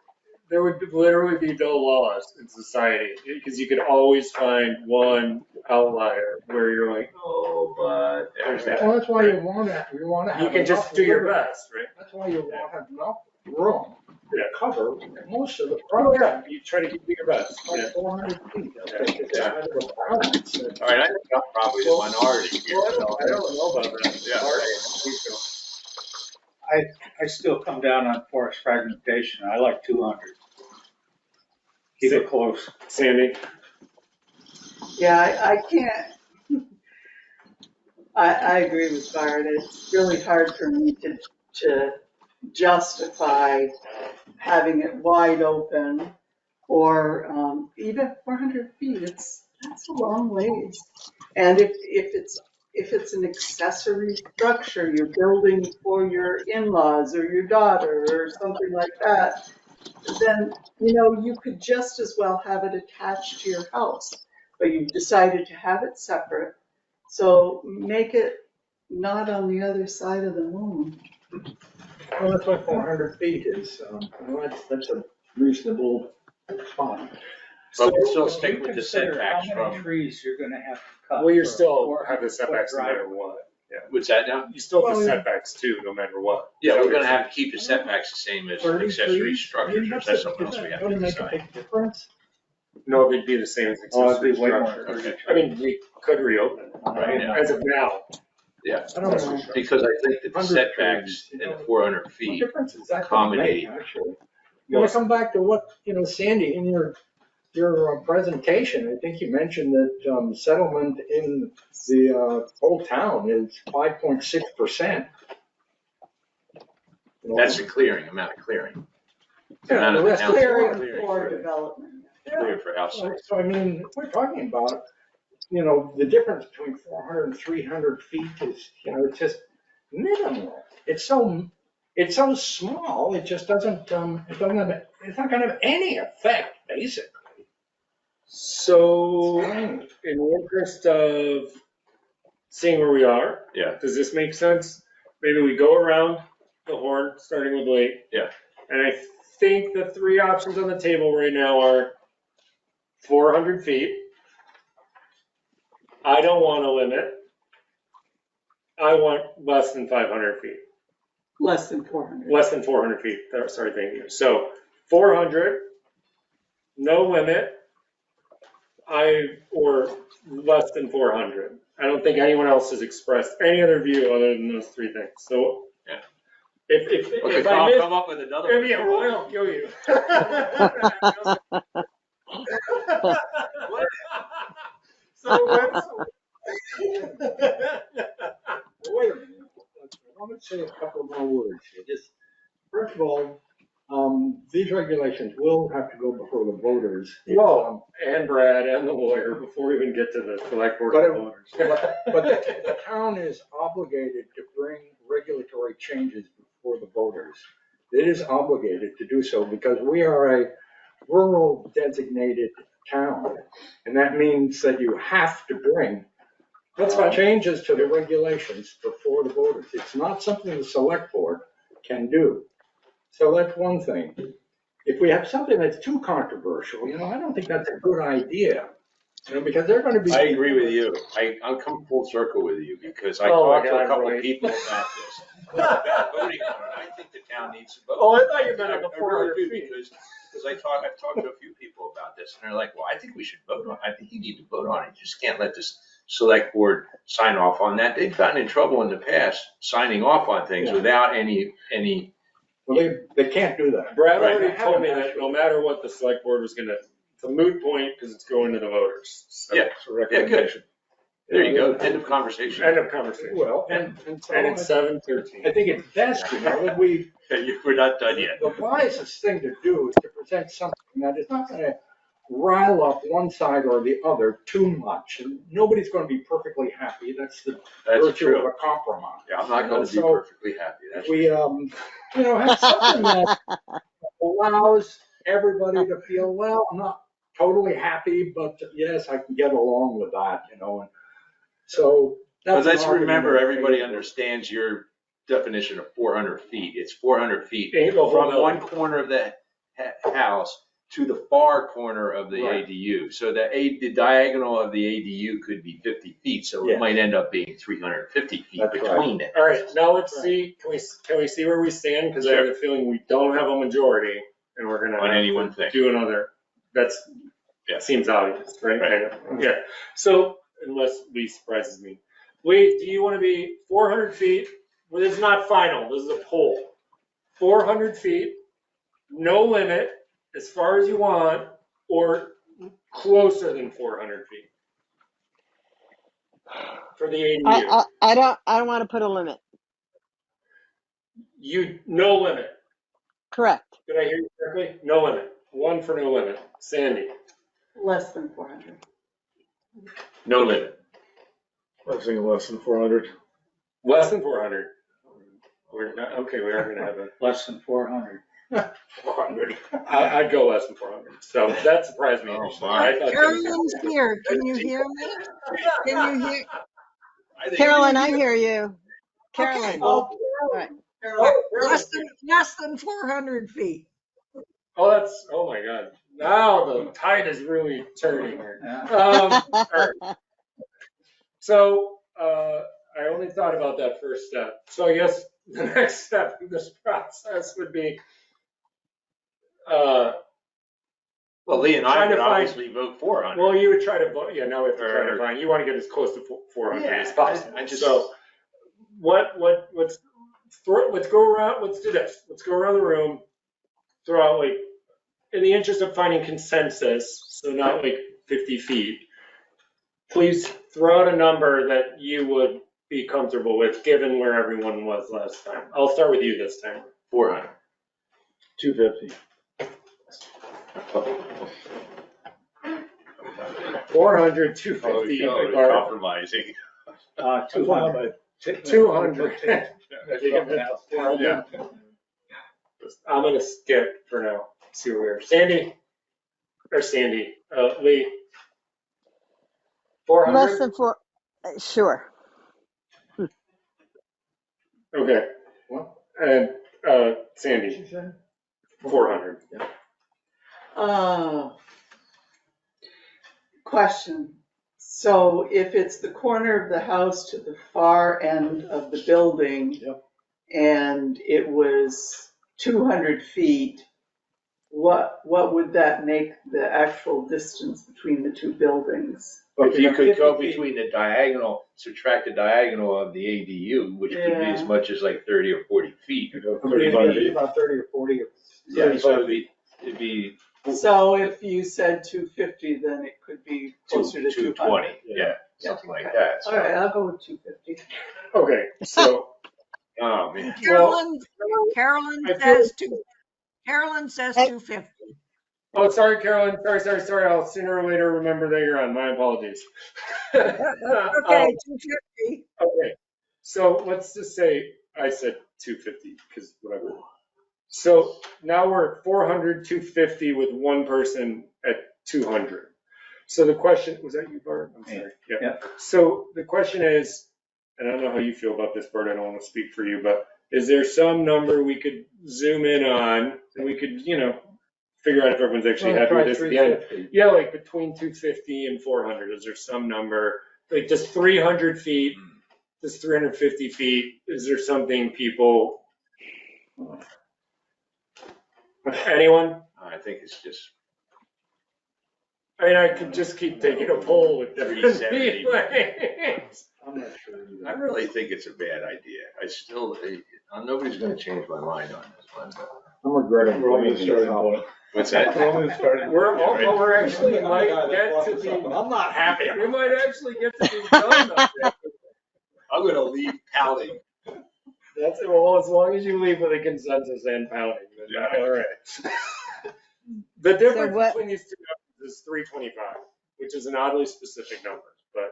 there would literally be no laws in society, because you could always find one outlier where you're like, oh, but there's that. Well, that's why you want to have. You can just enough do your room. best, right? That's why you want to have enough room to Yeah. cover most of the Oh, property. yeah, you try to do your best. Yeah. Like 400 feet, I think it's kind of a balance. All right, I think I'm probably the minority here. Well, so- I don't know about that. Yeah. All right, please go. I still come down on forest fragmentation. I like 200. Keep it close. Sandy? Yeah, I can't. I agree with Bart. It's really hard for me to justify having it wide open or even 400 feet. That's a long ways. And if it's an accessory structure you're building for your in-laws or your daughter or something like that, then, you could just as well have it attached to your house, but you've decided to have it separate. So make it not on the other side of the moon. Well, that's what 400 feet is. That's a reasonable spot. But we'll still You stick with the consider setbacks How many from, trees you're gonna have to cut. Well, you're for a still 400 have the setbacks foot no matter driveway. what. Yeah. what's that now? You still have the Well, setbacks too, no matter what. Yeah, Is that we're what gonna you're have to keep the setbacks the same as 30 accessory trees? structures, or that's something else we have to Doesn't make a decide. big difference. saying? No, it'd be the same as Oh, it'd be accessory way more. structure. Okay. I mean, we could reopen, Right, yeah. as of now. Yeah, I don't know. because I think that the 100 setbacks trees, in the 400 What feet, difference is that gonna accommodate. make, actually? You want to come back to what, Sandy, in your presentation, I think you mentioned that settlement in the whole town is 5.6%. that's the clearing, amount of clearing. Yeah, Amount the of rest house- Clearing for development. Clear for house. So, I mean, we're talking about, the difference between 400 and 300 feet is, it's just minimal. It's so it's so small, it just doesn't, it's not gonna have any effect, basically. So, in the interest of seeing where we are, Yeah. does this make sense? Maybe we go around the horn, starting with Lee. Yeah. And I think the three options on the table right now are 400 feet. I don't want a limit. I want less than 500 feet. Less than 400. Less than 400 feet. Sorry, thank you. So 400, no limit. Or less than 400. I don't think anyone else has expressed any other view other than those three things. So, Yeah. if I miss, come up with another one. yeah, well, I don't kill you. So let's. Wait a minute, I want to say a couple more words here. Just, first of all, these regulations will have to go before the voters. Well, and Brad and the lawyer before we even get to the select board of voters. But the town is obligated to bring regulatory changes before the voters. It is obligated to do so because we are a rural designated town. And that means that you have to bring That's fine. changes to the regulations before the voters. It's not something the select board can do. So that's one thing. If we have something that's too controversial, I don't think that's a good idea. Because they're going to be. I agree with you. I'll come full circle with you because I Oh my talked to a God, couple Roy. of people about this. About voting on it. I think the town needs to vote. Oh, I thought you meant I on the really 400 do feet. because I've talked to a few people about this and they're like, well, I think we should vote on it. I think you need to vote on it. You just can't let this select board sign off on that. They've gotten in trouble in the past signing off on things without any. Well, they can't do that. Brad Right. already told me that no matter what, the select board was gonna, it's a moot point because it's going to the voters. So Yeah. it's a recommendation. There you go. End of conversation. End of conversation. Well, And so it's 7:13. I think it's best, that we. We're not done yet. The wisest thing to do is to present something that is not going to rile up one side or the other too much. And nobody's going to be perfectly happy. That's the That's virtue true. of a compromise. Yeah, I'm not going to be So, perfectly happy. That's we, have something that allows everybody to feel, well, I'm not totally happy, but yes, I can get along with that, And so But that's. let's an argument remember, in everybody favor. understands your definition of 400 feet. It's 400 feet Ain't no from whole one corner of the house to the far corner of the Right. ADU. So the diagonal of the ADU could be 50 feet, so Yeah. it might end up being 350 feet That's between it. All right, now let's Right. see, can we see where we stand? Because I Sure. have a feeling we don't have a majority and we're gonna On have any to one thing. do another, Yeah. seems obvious, right? Right. Yeah, so unless Lee surprises me. Lee, do you want to be 400 feet? Well, this is not final, this is a poll. 400 feet, no limit, as far as you want, or closer than 400 feet? For the ADU. I don't want to put a limit. No limit. Correct. Did I hear you correctly? No limit. One for no limit. Sandy. Less than 400. No limit. I was thinking less than 400. Less than 400. We're not, okay, we are gonna have a Less than 400. 400. I'd go less than 400. So that surprised me. Oh, actually. my. I thought Carolyn's here. Can you hear me? Can you hear? Carolyn, I hear you. Carolyn. Okay. Oh, right. Less than 400 feet. Oh, oh my God. Now the tide is really turning here. Yeah. All right. So, I only thought about that first step. So I guess the next step in this process would be, Well, Lee and I Trying to would find- obviously vote 400. well, you would try to vote, yeah, now we have to try to find, you want to get as close to 400 as possible. I just- So, let's go around, let's do this. Let's go around the room, throw out like, in the interest of finding consensus, so not like 50 feet, please throw out a number that you would be comfortable with, given where everyone was last time. I'll start with you this time. 400. 250. 400, 250. Oh, or compromising. 200. 200. Yeah. I'm gonna skip for now. See where we are. Sandy, Lee, 400? Less than four, sure. Okay. What? And, Sandy, 400. Question. So if it's the corner of the house to the far end of the building, Yep. and it was 200 feet, what would that make the actual distance between the two buildings? If you could go 50 feet. between the diagonal, subtract the diagonal of the ADU, which could be as much as like 30 or 40 feet. It'd be about 30 or 40 or Yeah, so 35 it'd be So if you said 250, then it could be closer to 200. 220, yeah, something like that. All right, I'll go with 250. Okay, so, Oh, man. well, Carolyn I feel- says Hey. 250. oh, sorry, Carolyn, sorry, I'll sooner or later remember that you're on, my apologies. Okay, 250. Okay, so let's just say I said 250, because whatever. So now we're at 400, 250 with one person at 200. So the question, was that you, Bart? I'm sorry. Yeah. So the question is, and I don't know how you feel about this, Bart, I don't want to speak for you, but is there some number we could zoom in on and we could, figure out if everyone's actually happy with this at the end? 350. Yeah, like between 250 and 400, is there some number, like just 300 feet, just 350 feet? Is there something people, anyone? I think it's just I mean, I could just keep taking a poll with different 370. people. I'm not sure either. I really think it's a bad idea. Nobody's gonna change my mind on this one. I'm regretting. We're only bringing starting this up. point. What's that? We're only starting. We're actually I'm the might guy that get brought to this be, up, and I'm not happy. we might actually get to be done up there. I'm gonna leave pouting. That's, well, as long as you leave with a consensus and pouting, then all right. The difference what- between these two numbers is 325, which is an oddly specific number, but,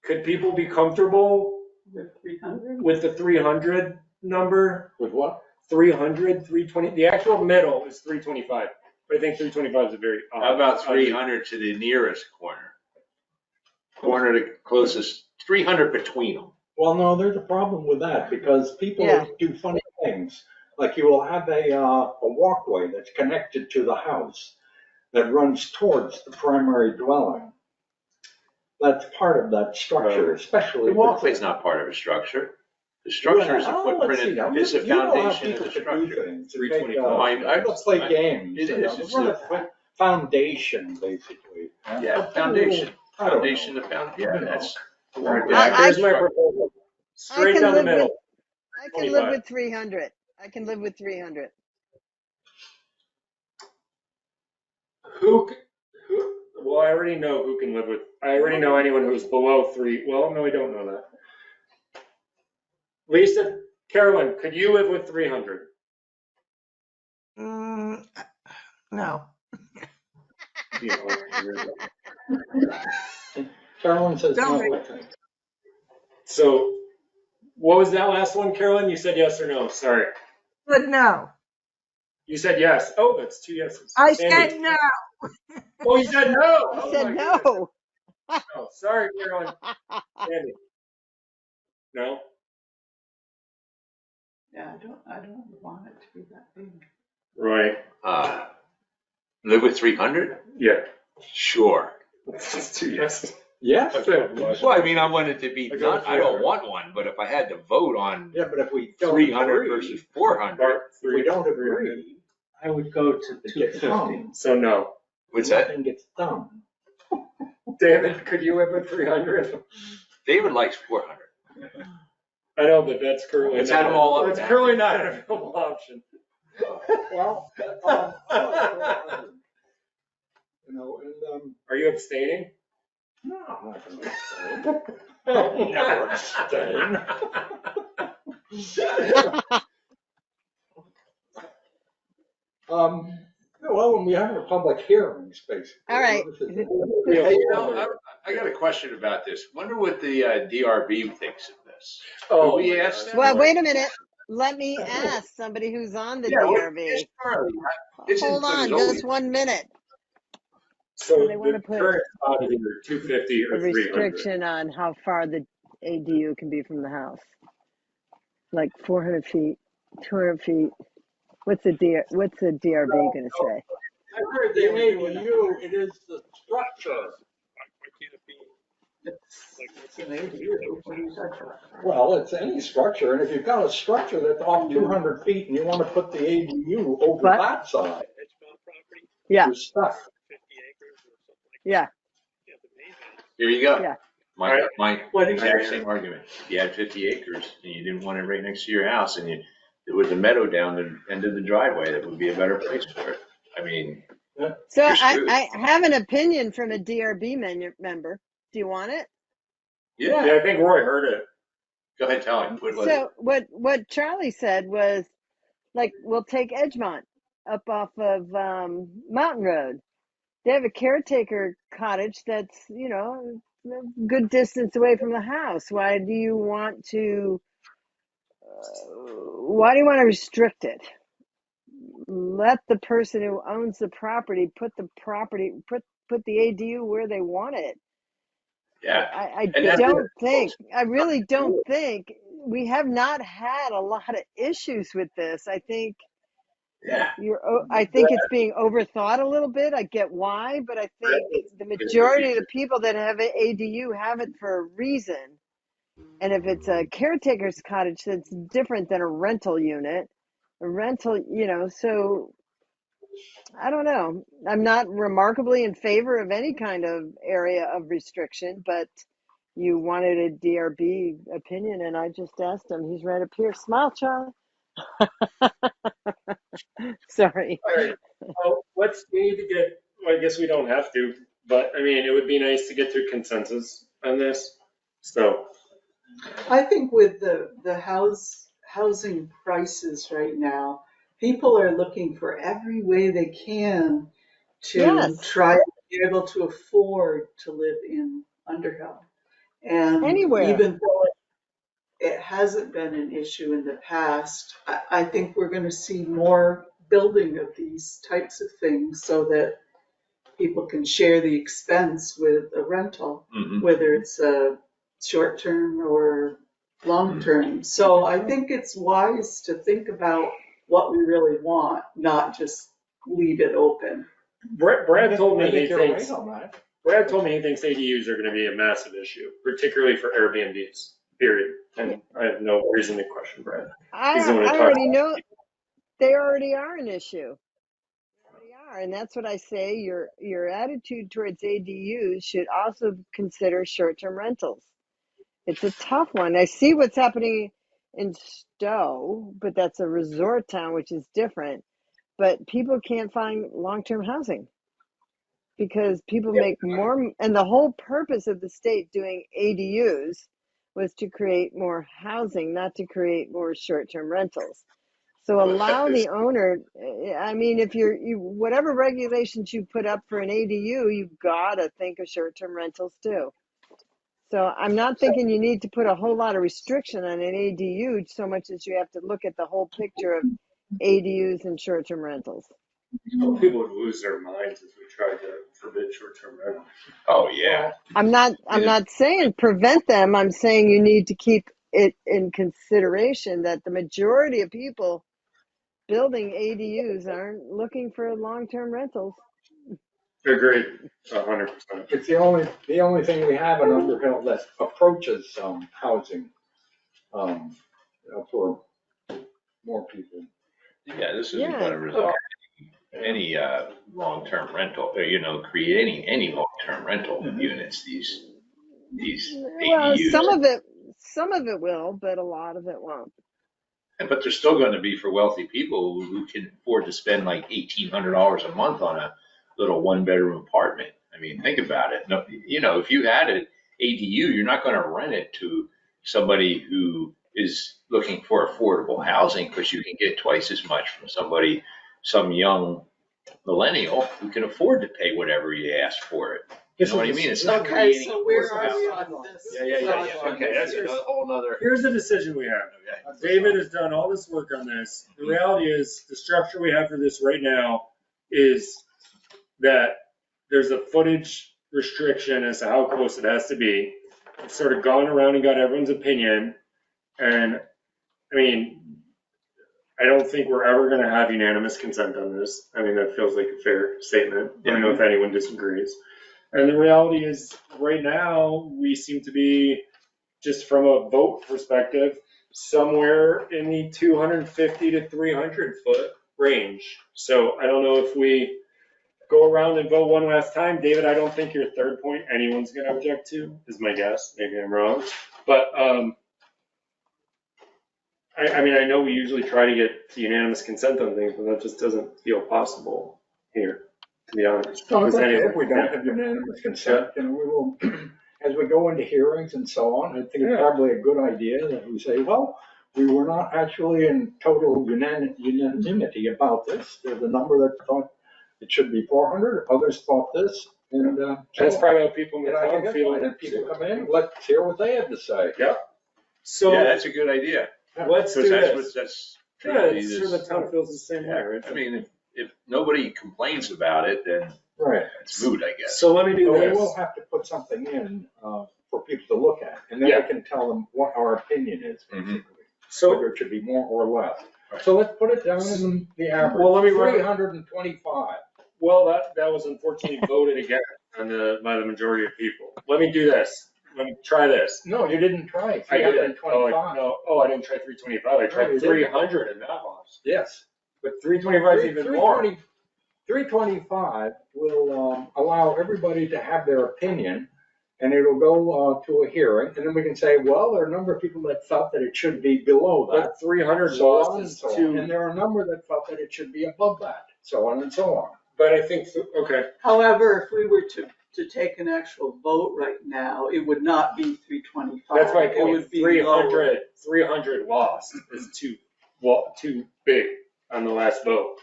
could people be comfortable With 300? with the 300 number? With what? 300, 320, the actual middle is 325, but I think 325 is a very odd. How about 300 to the nearest corner? Corner to closest, 300 between them. Well, no, there's a problem with that because people Yeah. do funny things. Like you will have a walkway that's connected to the house that runs towards the primary dwelling. That's part of that structure, especially. The walkway's not part of a structure. The structure is a footprint, and is a foundation of the structure. 325. Let's play games. It is. It's Run a a foundation, basically. Yeah, foundation. I don't know. Foundation of yeah, that's. Here's my proposal. Straight can down the live with- middle. I can live 25. with 300. I can live with 300. Who, well, I already know who can live with, I already know anyone who's below 3, well, no, I don't know that. Lisa, Carolyn, could you live with 300? No. Carolyn says no. Don't. I think. So, what was that last one, Carolyn? You said yes or no? Sorry. But no. You said yes. Oh, that's 2 yeses. I Sandy. said no. Oh, you said no. I Oh, said my no. goodness. Oh, sorry, Carolyn. Sandy. No? Yeah, I don't want it to be that big. Right. Live with 300? Yeah. Sure. It's 2 yeses. Yes. Well, I mean, I want it to be I go done. I don't 300. want one, but if I had to vote on Yeah, but if we don't 300 agree, versus 400, Bart, if we don't agree, I would go to it gets 250. done. So no. what's that? Nothing gets done. David, could you live with 300? David likes 400. I know, but that's currently Let's not, add 'em all up. that's currently not an available option. Well, and Are you abstaining? no, I'm not going to say. Never abstain. Well, when we have a public hearings, basically. All right. Hey, I got a question about this. Wonder what the DRB thinks of this. process. Oh, we my asked gosh. them. Well, wait a minute. Let me ask somebody who's on the Yeah, DRB. Charlie, it's as Hold good as on, always. just 1 minute. So So they want the to put current spot is either 250 a or 300. restriction on how far the ADU can be from the house. Like 400 feet, 200 feet. What's the DRB going to say? I heard the ADU, it is the structure. It's an ADU. What are you talking about? Well, it's any structure, and if you've got a structure that's off 200 feet and you want to put the ADU over What? that side, Yeah, you're stuck. yeah, Here you go. yeah. My What do you exact think? same argument. If you had 50 acres and you didn't want it right next to your house and there was a meadow down the end of the driveway, that would be a better place for it. I mean, So you're screwed. I have an opinion from a DRB member. Do you want it? Yeah, Yeah. I think Roy heard it. Go ahead, tell him. What was it? So what Charlie said was, like, we'll take Edgemont up off of Mountain Road. They have a caretaker cottage that's, a good distance away from the house. Why do you want to restrict it? Let the person who owns the property put the ADU where they want it. Yeah. I And that's don't think, I really don't think, we have not had a lot of issues with this. I think Yeah. I think it's being overthought a little bit. I get why, but I think the majority of the people that have an ADU have it for a reason. And if it's a caretaker's cottage, that's different than a rental unit. A rental, so I don't know. I'm not remarkably in favor of any kind of area of restriction, but you wanted a DRB opinion, and I just asked him. He's right up here. Smile, Charlie. Sorry. All right. Well, we need to get, well, I guess we don't have to, but I mean, it would be nice to get to consensus on this. So, I think with the housing prices right now, people are looking for every way they can to Yes. try to be able to afford to live in Underhill. And Anywhere. even though it hasn't been an issue in the past, I think we're going to see more building of these types of things so that people can share the expense with a rental, whether it's a short term or long term. So I think it's wise to think about what we really want, not just leave it open. Brad told me I think he you're thinks right on that. Brad told me he thinks ADUs are going to be a massive issue, particularly for Airbnbs. Period. And I have no reason to question Brad. He's the one who I talks. already know they already are an issue. They already are, and that's what I say. Your attitude towards ADUs should also consider short-term rentals. It's a tough one. I see what's happening in Stowe, but that's a resort town, which is different. But people can't find long-term housing because people make more, and the whole purpose of the state doing ADUs was to create more housing, not to create more short-term rentals. So allow the owner, I mean, if you whatever regulations you put up for an ADU, you've got to think of short-term rentals too. So I'm not thinking you need to put a whole lot of restriction on an ADU so much as you have to look at the whole picture of ADUs and short-term rentals. Well, people would lose their minds if we tried to forbid short-term rentals. Oh, yeah. I'm not saying prevent them. I'm saying you need to keep it in consideration that the majority of people building ADUs aren't looking for long-term rentals. Agreed, 100%. It's the only thing we have in Underhill that approaches housing for more people. Yeah, this isn't going to resolve any long-term rental, creating any long-term rental units, these Well, ADUs. some of it will, but a lot of it won't. But they're still going to be for wealthy people who can afford to spend like $1,800 a month on a little one-bedroom apartment. I mean, think about it. No, if you had an ADU, you're not going to rent it to somebody who is looking for affordable housing because you can get twice as much from some young millennial who can afford to pay whatever you ask for it. You know what I mean? It's not Okay, creating. so where a are we force on this? Yeah. Okay, that's a whole nother. Here's the decision we have. Okay. David has done all this work on this. The reality is, the structure we have for this right now is that there's a footage restriction as to how close it has to be. It's sort of gone around and got everyone's opinion. And, I mean, I don't think we're ever gonna have unanimous consent on this. I mean, that feels like a fair statement. I don't know if anyone disagrees. And the reality is, right now, we seem to be, just from a vote perspective, somewhere in the 250 to 300 foot range. So I don't know if we go around and vote one last time. David, I don't think your third point anyone's gonna object to, is my guess. Maybe I'm wrong. But, I mean, I know we usually try to get to unanimous consent on things, but that just doesn't feel possible here, to be honest. No, Does it's okay anyone- if we don't have unanimous consent, we will, as we go into hearings and so on, I think it's Yeah. probably a good idea that we say, well, we were not actually in total unanimity about this. There's a number that thought it should be 400, others thought this, and, That's probably how people in the and I town think feel. that's fine. If people come in, let's hear what they have to say. Yeah. So Yeah, that's a good idea. let's do Because that's this. what, that's. Yeah, truly it's sure this- the town feels the same way, right? I mean, if nobody complains about it, then Right. it's moot, I guess. So let me do But we this. will have to put something in, for people to look at, and then Yeah. we can tell them what our opinion is, basically. So, Whether it should be more or less. Right. So let's put it down in the average. Well, let me run- 325. well, that was unfortunately voted against by the majority of people. Let me do this. Let me try this. No, you didn't try. I did. 325. I didn't try 325. I No, tried you didn't. 300 and that lost. Yes. But 325 is even more. 325 will allow everybody to have their opinion, and it'll go to a hearing, and then we can say, well, there are a number of people that felt that it should be below that. But 300 So lost on and is so on. too. And there are a number that felt that it should be above that, so on and so on. But I think, okay. However, if we were to take an actual vote right now, it would not be 325. That's my It point. would be lower. 300 lost is too big on the last vote.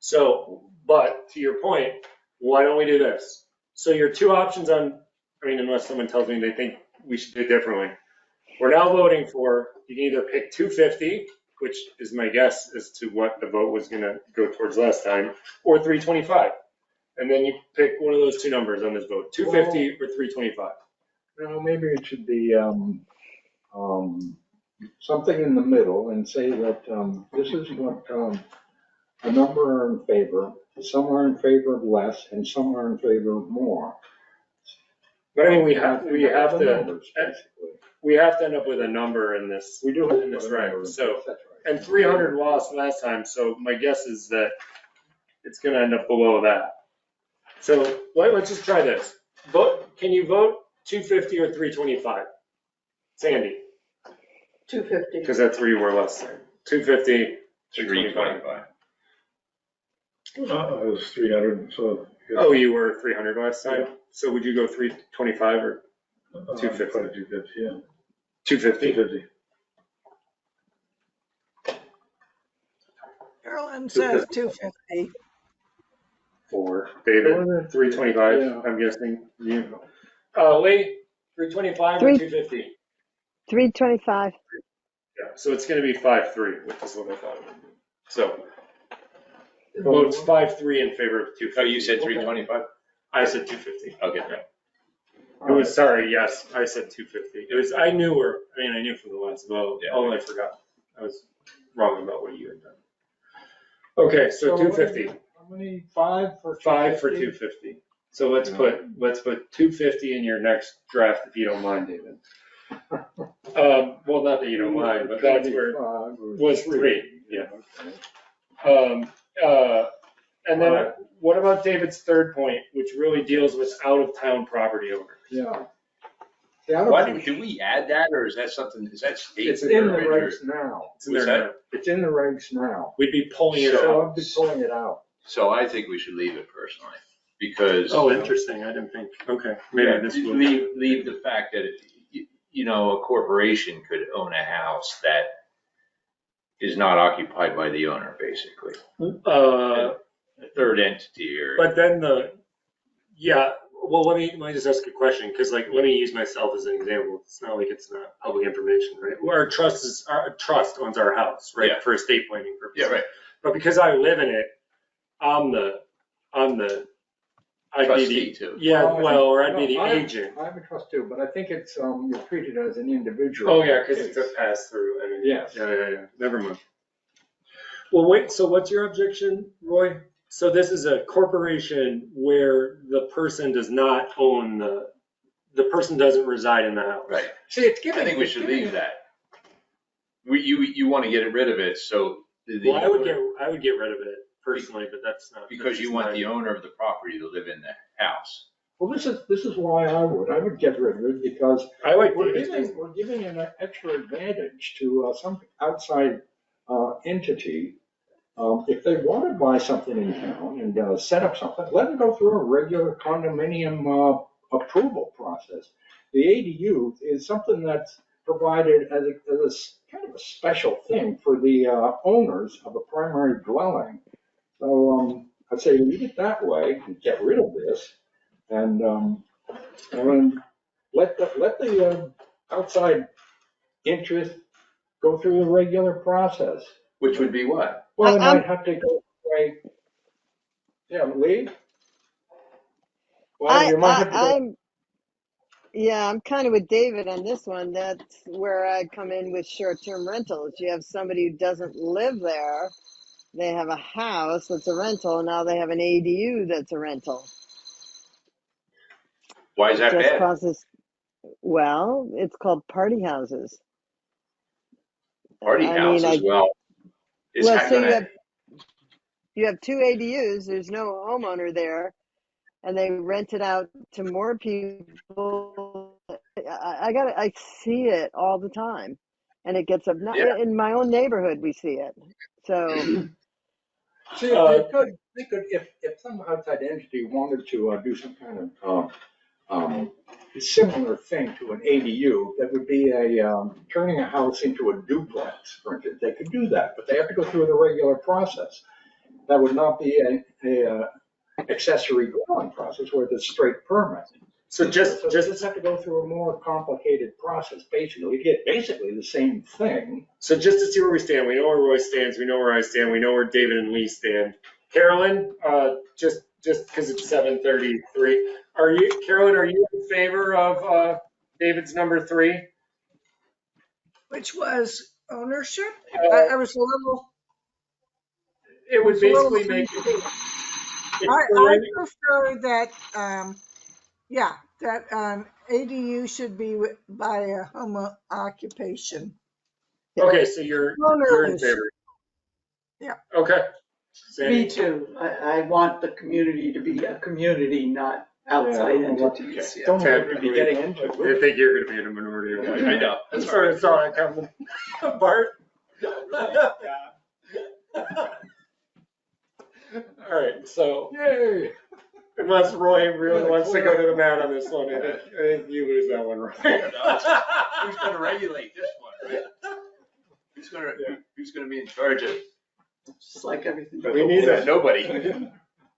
So, but to your point, why don't we do this? So your two options on, I mean, unless someone tells me they think we should do it differently. We're now voting for, you can either pick 250, which is my guess as to what the vote was gonna go towards last time, or 325. And then you pick one of those two numbers on this vote, 250 or 325. No, maybe it should be something in the middle and say that this is what a number are in favor, some are in favor of less, and some are in favor of more. But I mean, we And have I think that's the to, numbers, basically. we have to end up with a number in this. We do have in this to put a round. number. So, That's right. and 300 lost last time, so my guess is that it's gonna end up below that. So let's just try this. Can you vote 250 or 325? Sandy, 250. because that's where you were last time. 250, 325. 325. It was 300, so. Oh, you were 300 last time? So would you go 325 or 250? 250, yeah. 250? 250. Carolyn says 250. For David, 325, Yeah. I'm guessing. You. Lee, 325 or 250? 325. Yeah, so it's gonna be 5-3, which is what I thought it would be. So, votes 5-3 in favor of 250. Oh, you said 325? I said 250. Okay. It was, sorry, yes, I said 250. It was, I knew from the last vote. Yeah. Oh, I forgot. I was wrong about what you had done. Okay, so 250. How many, 5 for 250? 5 for 250. So let's put 250 in your next draft if you don't mind, David. Well, not that you don't mind, but that's where it was 3. Yeah. Okay. And then what about David's third point, which really deals with out-of-town property owners? Yeah. See, I don't Why think- did we add that, or is that something, is that state? It's in the verbiage, or- regs now. It's in What's there that? now. It's in the regs now. We'd be pulling it So out. I'd be pulling it out. So I think we should leave it personally, because. Oh, interesting. I didn't think, okay, maybe Yeah, this will. leave the fact that, a corporation could own a house that is not occupied by the owner, basically. A third entity or. But then Well, let me just ask a question, because like, let me use myself as an example. It's not like it's not public information, right? Well, our trust owns our house, right? Yeah. For estate planning purposes. Yeah, right. But because I live in it, I'm the, I'd be Trustee the, too. yeah, well, or I'd be the No, I have- agent. I have a trust too, but I think it's, you're treated as an individual. Oh, yeah, because it's a pass through. I mean, Yes. Yeah. Never mind. Well, wait, so what's your objection, Roy? So this is a corporation where the person does not own the person doesn't reside in the house. Right. See, it's I giving. think we it's should giving- leave that. You want to get rid of it, so. Well, I would get rid of it personally, but that's not. Because you want the owner of the property to live in the house. Well, this is why I would get rid of it, because I like we're David's. giving an extra advantage to some outside entity. If they want to buy something in town and set up something, let them go through a regular condominium approval process. The ADU is something that's provided as a kind of a special thing for the owners of a primary dwelling. So I'd say leave it that way and get rid of this, and then let the outside interest go through the regular process. Which would be what? Well, they I'm- might have to go away. Yeah, leave. Well, I, you might have to go. I'm, yeah, I'm kind of with David on this one. That's where I come in with short-term rentals. You have somebody who doesn't live there. They have a house that's a rental. Now they have an ADU that's a rental. Why is that Just bad? causes, well, it's called party houses. Party I mean, houses, well, is well, that so gonna, you have two ADUs. There's no homeowner there, and they rent it out to more people. I see it all the time, and it gets up. Yeah. In my own neighborhood, we see it. So See, if they could, if some outside entity wanted to do some kind of similar thing to an ADU, that would be turning a house into a duplex, for instance. They could do that, but they have to go through the regular process. That would not be a accessory dwelling process where it's a straight permit. So just have to go through a more complicated process. Basically, you get basically the same thing. So just to see where we stand, we know where Roy stands, we know where I stand, we know where David and Lee stand. Carolyn, just because it's 7:33, Carolyn, are you in favor of David's number 3? Which was ownership? I was a little, It would it's a little basically make it. I prefer that, that ADU should be by a home occupation. Okay, so you're in Owners. favor. Yeah. Okay. Sandy? Me too. I want the community to be a community, not outside entities. Yeah. Don't have to be getting into it. I think you're going to be in a minority. I know. That's where it's all coming. Bart? All right, so Yay! unless Roy really wants to go to the mat on this one, I think you lose that one, Roy. who's gonna regulate this one, right? Who's gonna be in charge of? Just like everything. We need Yeah, to, nobody.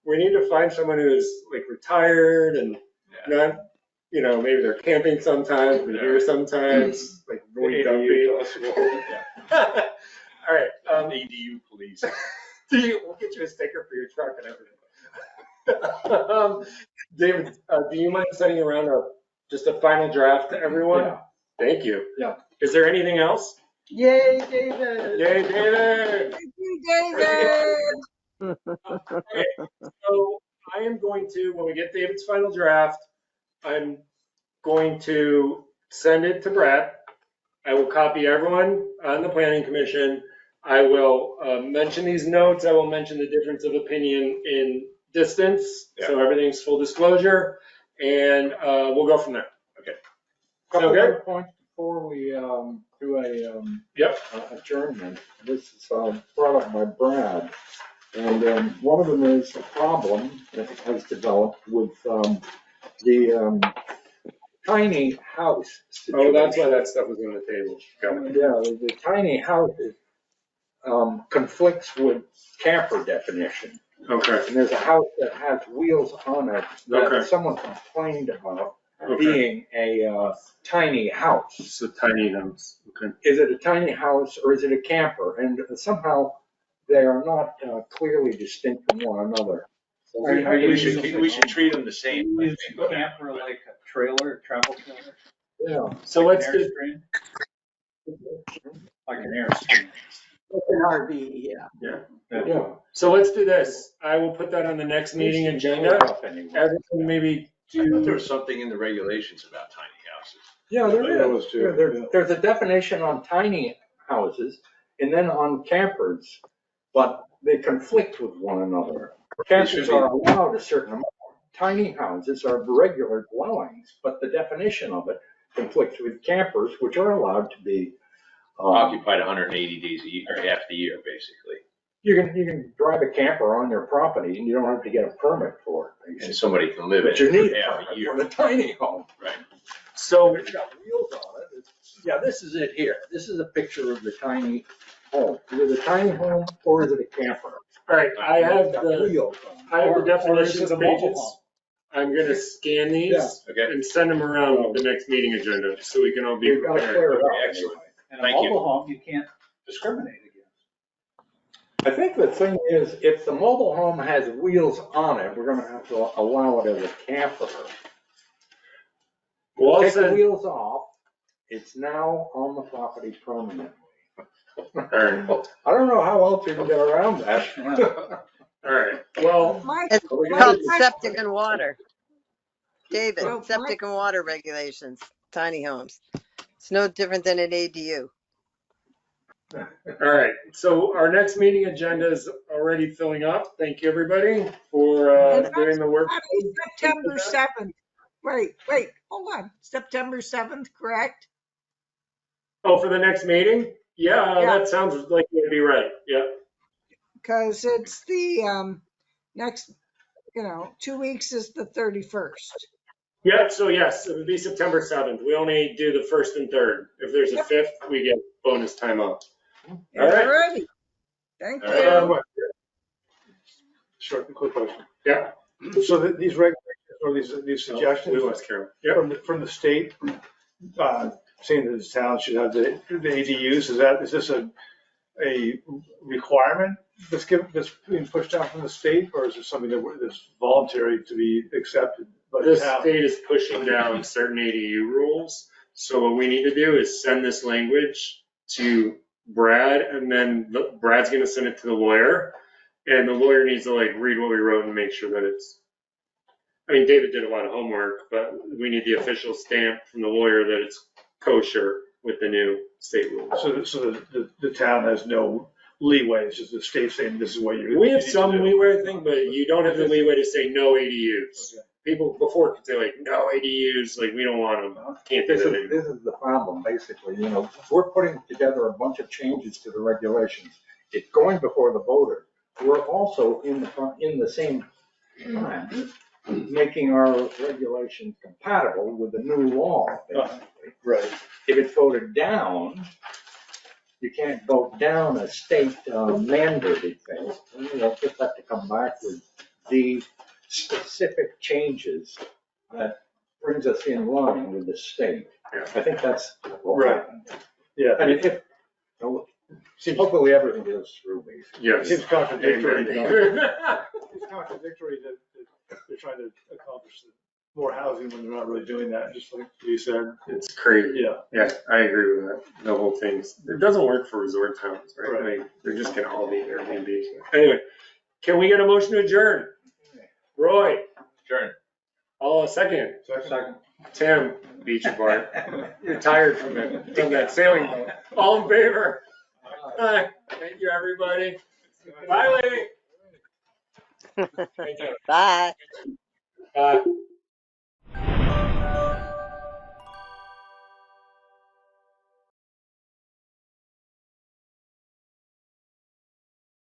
we need to find someone who's like retired and not, maybe they're camping sometimes, but here sometimes, like Roy Dumpy. All right, ADU police. we'll get you a sticker for your truck and everything. David, do you mind sending around just a final draft to everyone? Yeah. Thank you. Yeah. Is there anything else? Yay, David. Yay, David! Thank you, David. Okay, so I am going to, when we get David's final draft, I'm going to send it to Brad. I will copy everyone on the planning commission. I will mention these notes. I will mention the difference of opinion in distance. So everything's full disclosure, and we'll go from there. Okay. Sound good? Couple points before we do a Yep. adjournment. This is brought up by Brad, and one of them is a problem that has developed with the tiny house situation. Oh, that's why that stuff was on the table. Got it. Yeah, the tiny house conflicts with camper definition. Okay, And there's a house that has wheels on it Okay. that someone complained about okay. being a tiny house. So tiny house, okay. Is it a tiny house or is it a camper? And somehow they are not clearly distinct from one another. So Are you We should treat them the same. Use camper like a trailer, travel trailer, Yeah. So like let's an do, Airstream, like an Airstream. An RV, yeah. Yeah. so let's do this. I will put that on the next meeting agenda. Anyway. Everyone maybe I thought there do, was something in the regulations about tiny houses. Yeah, there There is. was too, yeah. There's a definition on tiny houses and then on campers, but they conflict with one another. Campers are allowed a certain amount. Tiny houses are regular dwellings, but the definition of it conflicts with campers, which are allowed to be. Occupied 180 days a year, or half the year, basically. You can drive a camper on your property and you don't have to get a permit for it. And basically. somebody can live in But you it need for a half a permit year. for the tiny home. Right. so, It's got wheels on it. Yeah, this is it here. This is a picture of the tiny home. Is it a tiny home or is it a camper? all right, I have It's got the, wheels on it. I have the Or is definitions it a mobile pages. home? I'm gonna scan these Yeah. Okay. and send them around with the next meeting agenda, so we can all be We've got to prepared. clear it up. Excellent. anyway. And a Thank you. mobile home, you can't discriminate against. I think the thing is, if the mobile home has wheels on it, we're gonna have to allow it as a camper. We'll all Take the send, wheels off, it's now on the property permanently. all right, I don't know how else you can get around that. all right, well, Mike, It's But we Mike, gotta called do- septic and water. David, So, septic and water regulations, tiny homes. It's no different than an ADU. all right, so our next meeting agenda is already filling up. Thank you, everybody, for doing the work. September 7th. Wait, hold on. September 7th, correct? Oh, for the next meeting? Yeah, Yeah. that sounds like it'd be right, yeah. Because it's the next, 2 weeks is the 31st. Yeah, so yes, it would be September 7th. We only do the first and third. If there's a Yep. fifth, we get bonus time off. All right. Alrighty. Thank All you. right. Short, quick question. Yeah. So these regulations or these We suggestions lost Carol. Yep. from the state, saying that this town should have the ADUs, is this a requirement that's being pushed down from the state, or is it something that's voluntary to be accepted by the The town? state is pushing down certain ADU rules. So what we need to do is send this language to Brad, and then Brad's gonna send it to the lawyer. And the lawyer needs to read what we wrote and make sure that it's, I mean, David did a lot of homework, but we need the official stamp from the lawyer that it's kosher with the new state rules. So the town has no leeway, it's just the state saying this is what you're. We have some leeway thing, but you don't have the leeway to say no ADUs. Okay. People before could say no ADUs, we don't want them. Can't do This that is, anymore. this is the problem, basically, we're putting together a bunch of changes to the regulations. It's going before the voters. We're also in the same time, making our regulations compatible with the new law, basically. Right. If it's voted down, you can't vote down a state mandated thing. You'll just have to come back with the specific changes that brings us in line with the state. I think that's what Right. happened. Yeah. I mean, hopefully everything goes through me. It Yes. seems contradictory. Amen. It's contradictory that they're trying to accomplish more housing when they're not really doing that, just like you said. It's crazy. Yeah. Yeah, I agree with that. The whole thing. It doesn't work for resort towns, right? Right. They're just gonna all be Airbnbs. Anyway, can we get a motion to adjourn? Roy, Adjourn. all second. Second. Tim, beat you, Bart. You're tired from that sailing boat. All in favor? Aye. Thank you, everybody. Bye, lady. Thank you. Bye. Bye.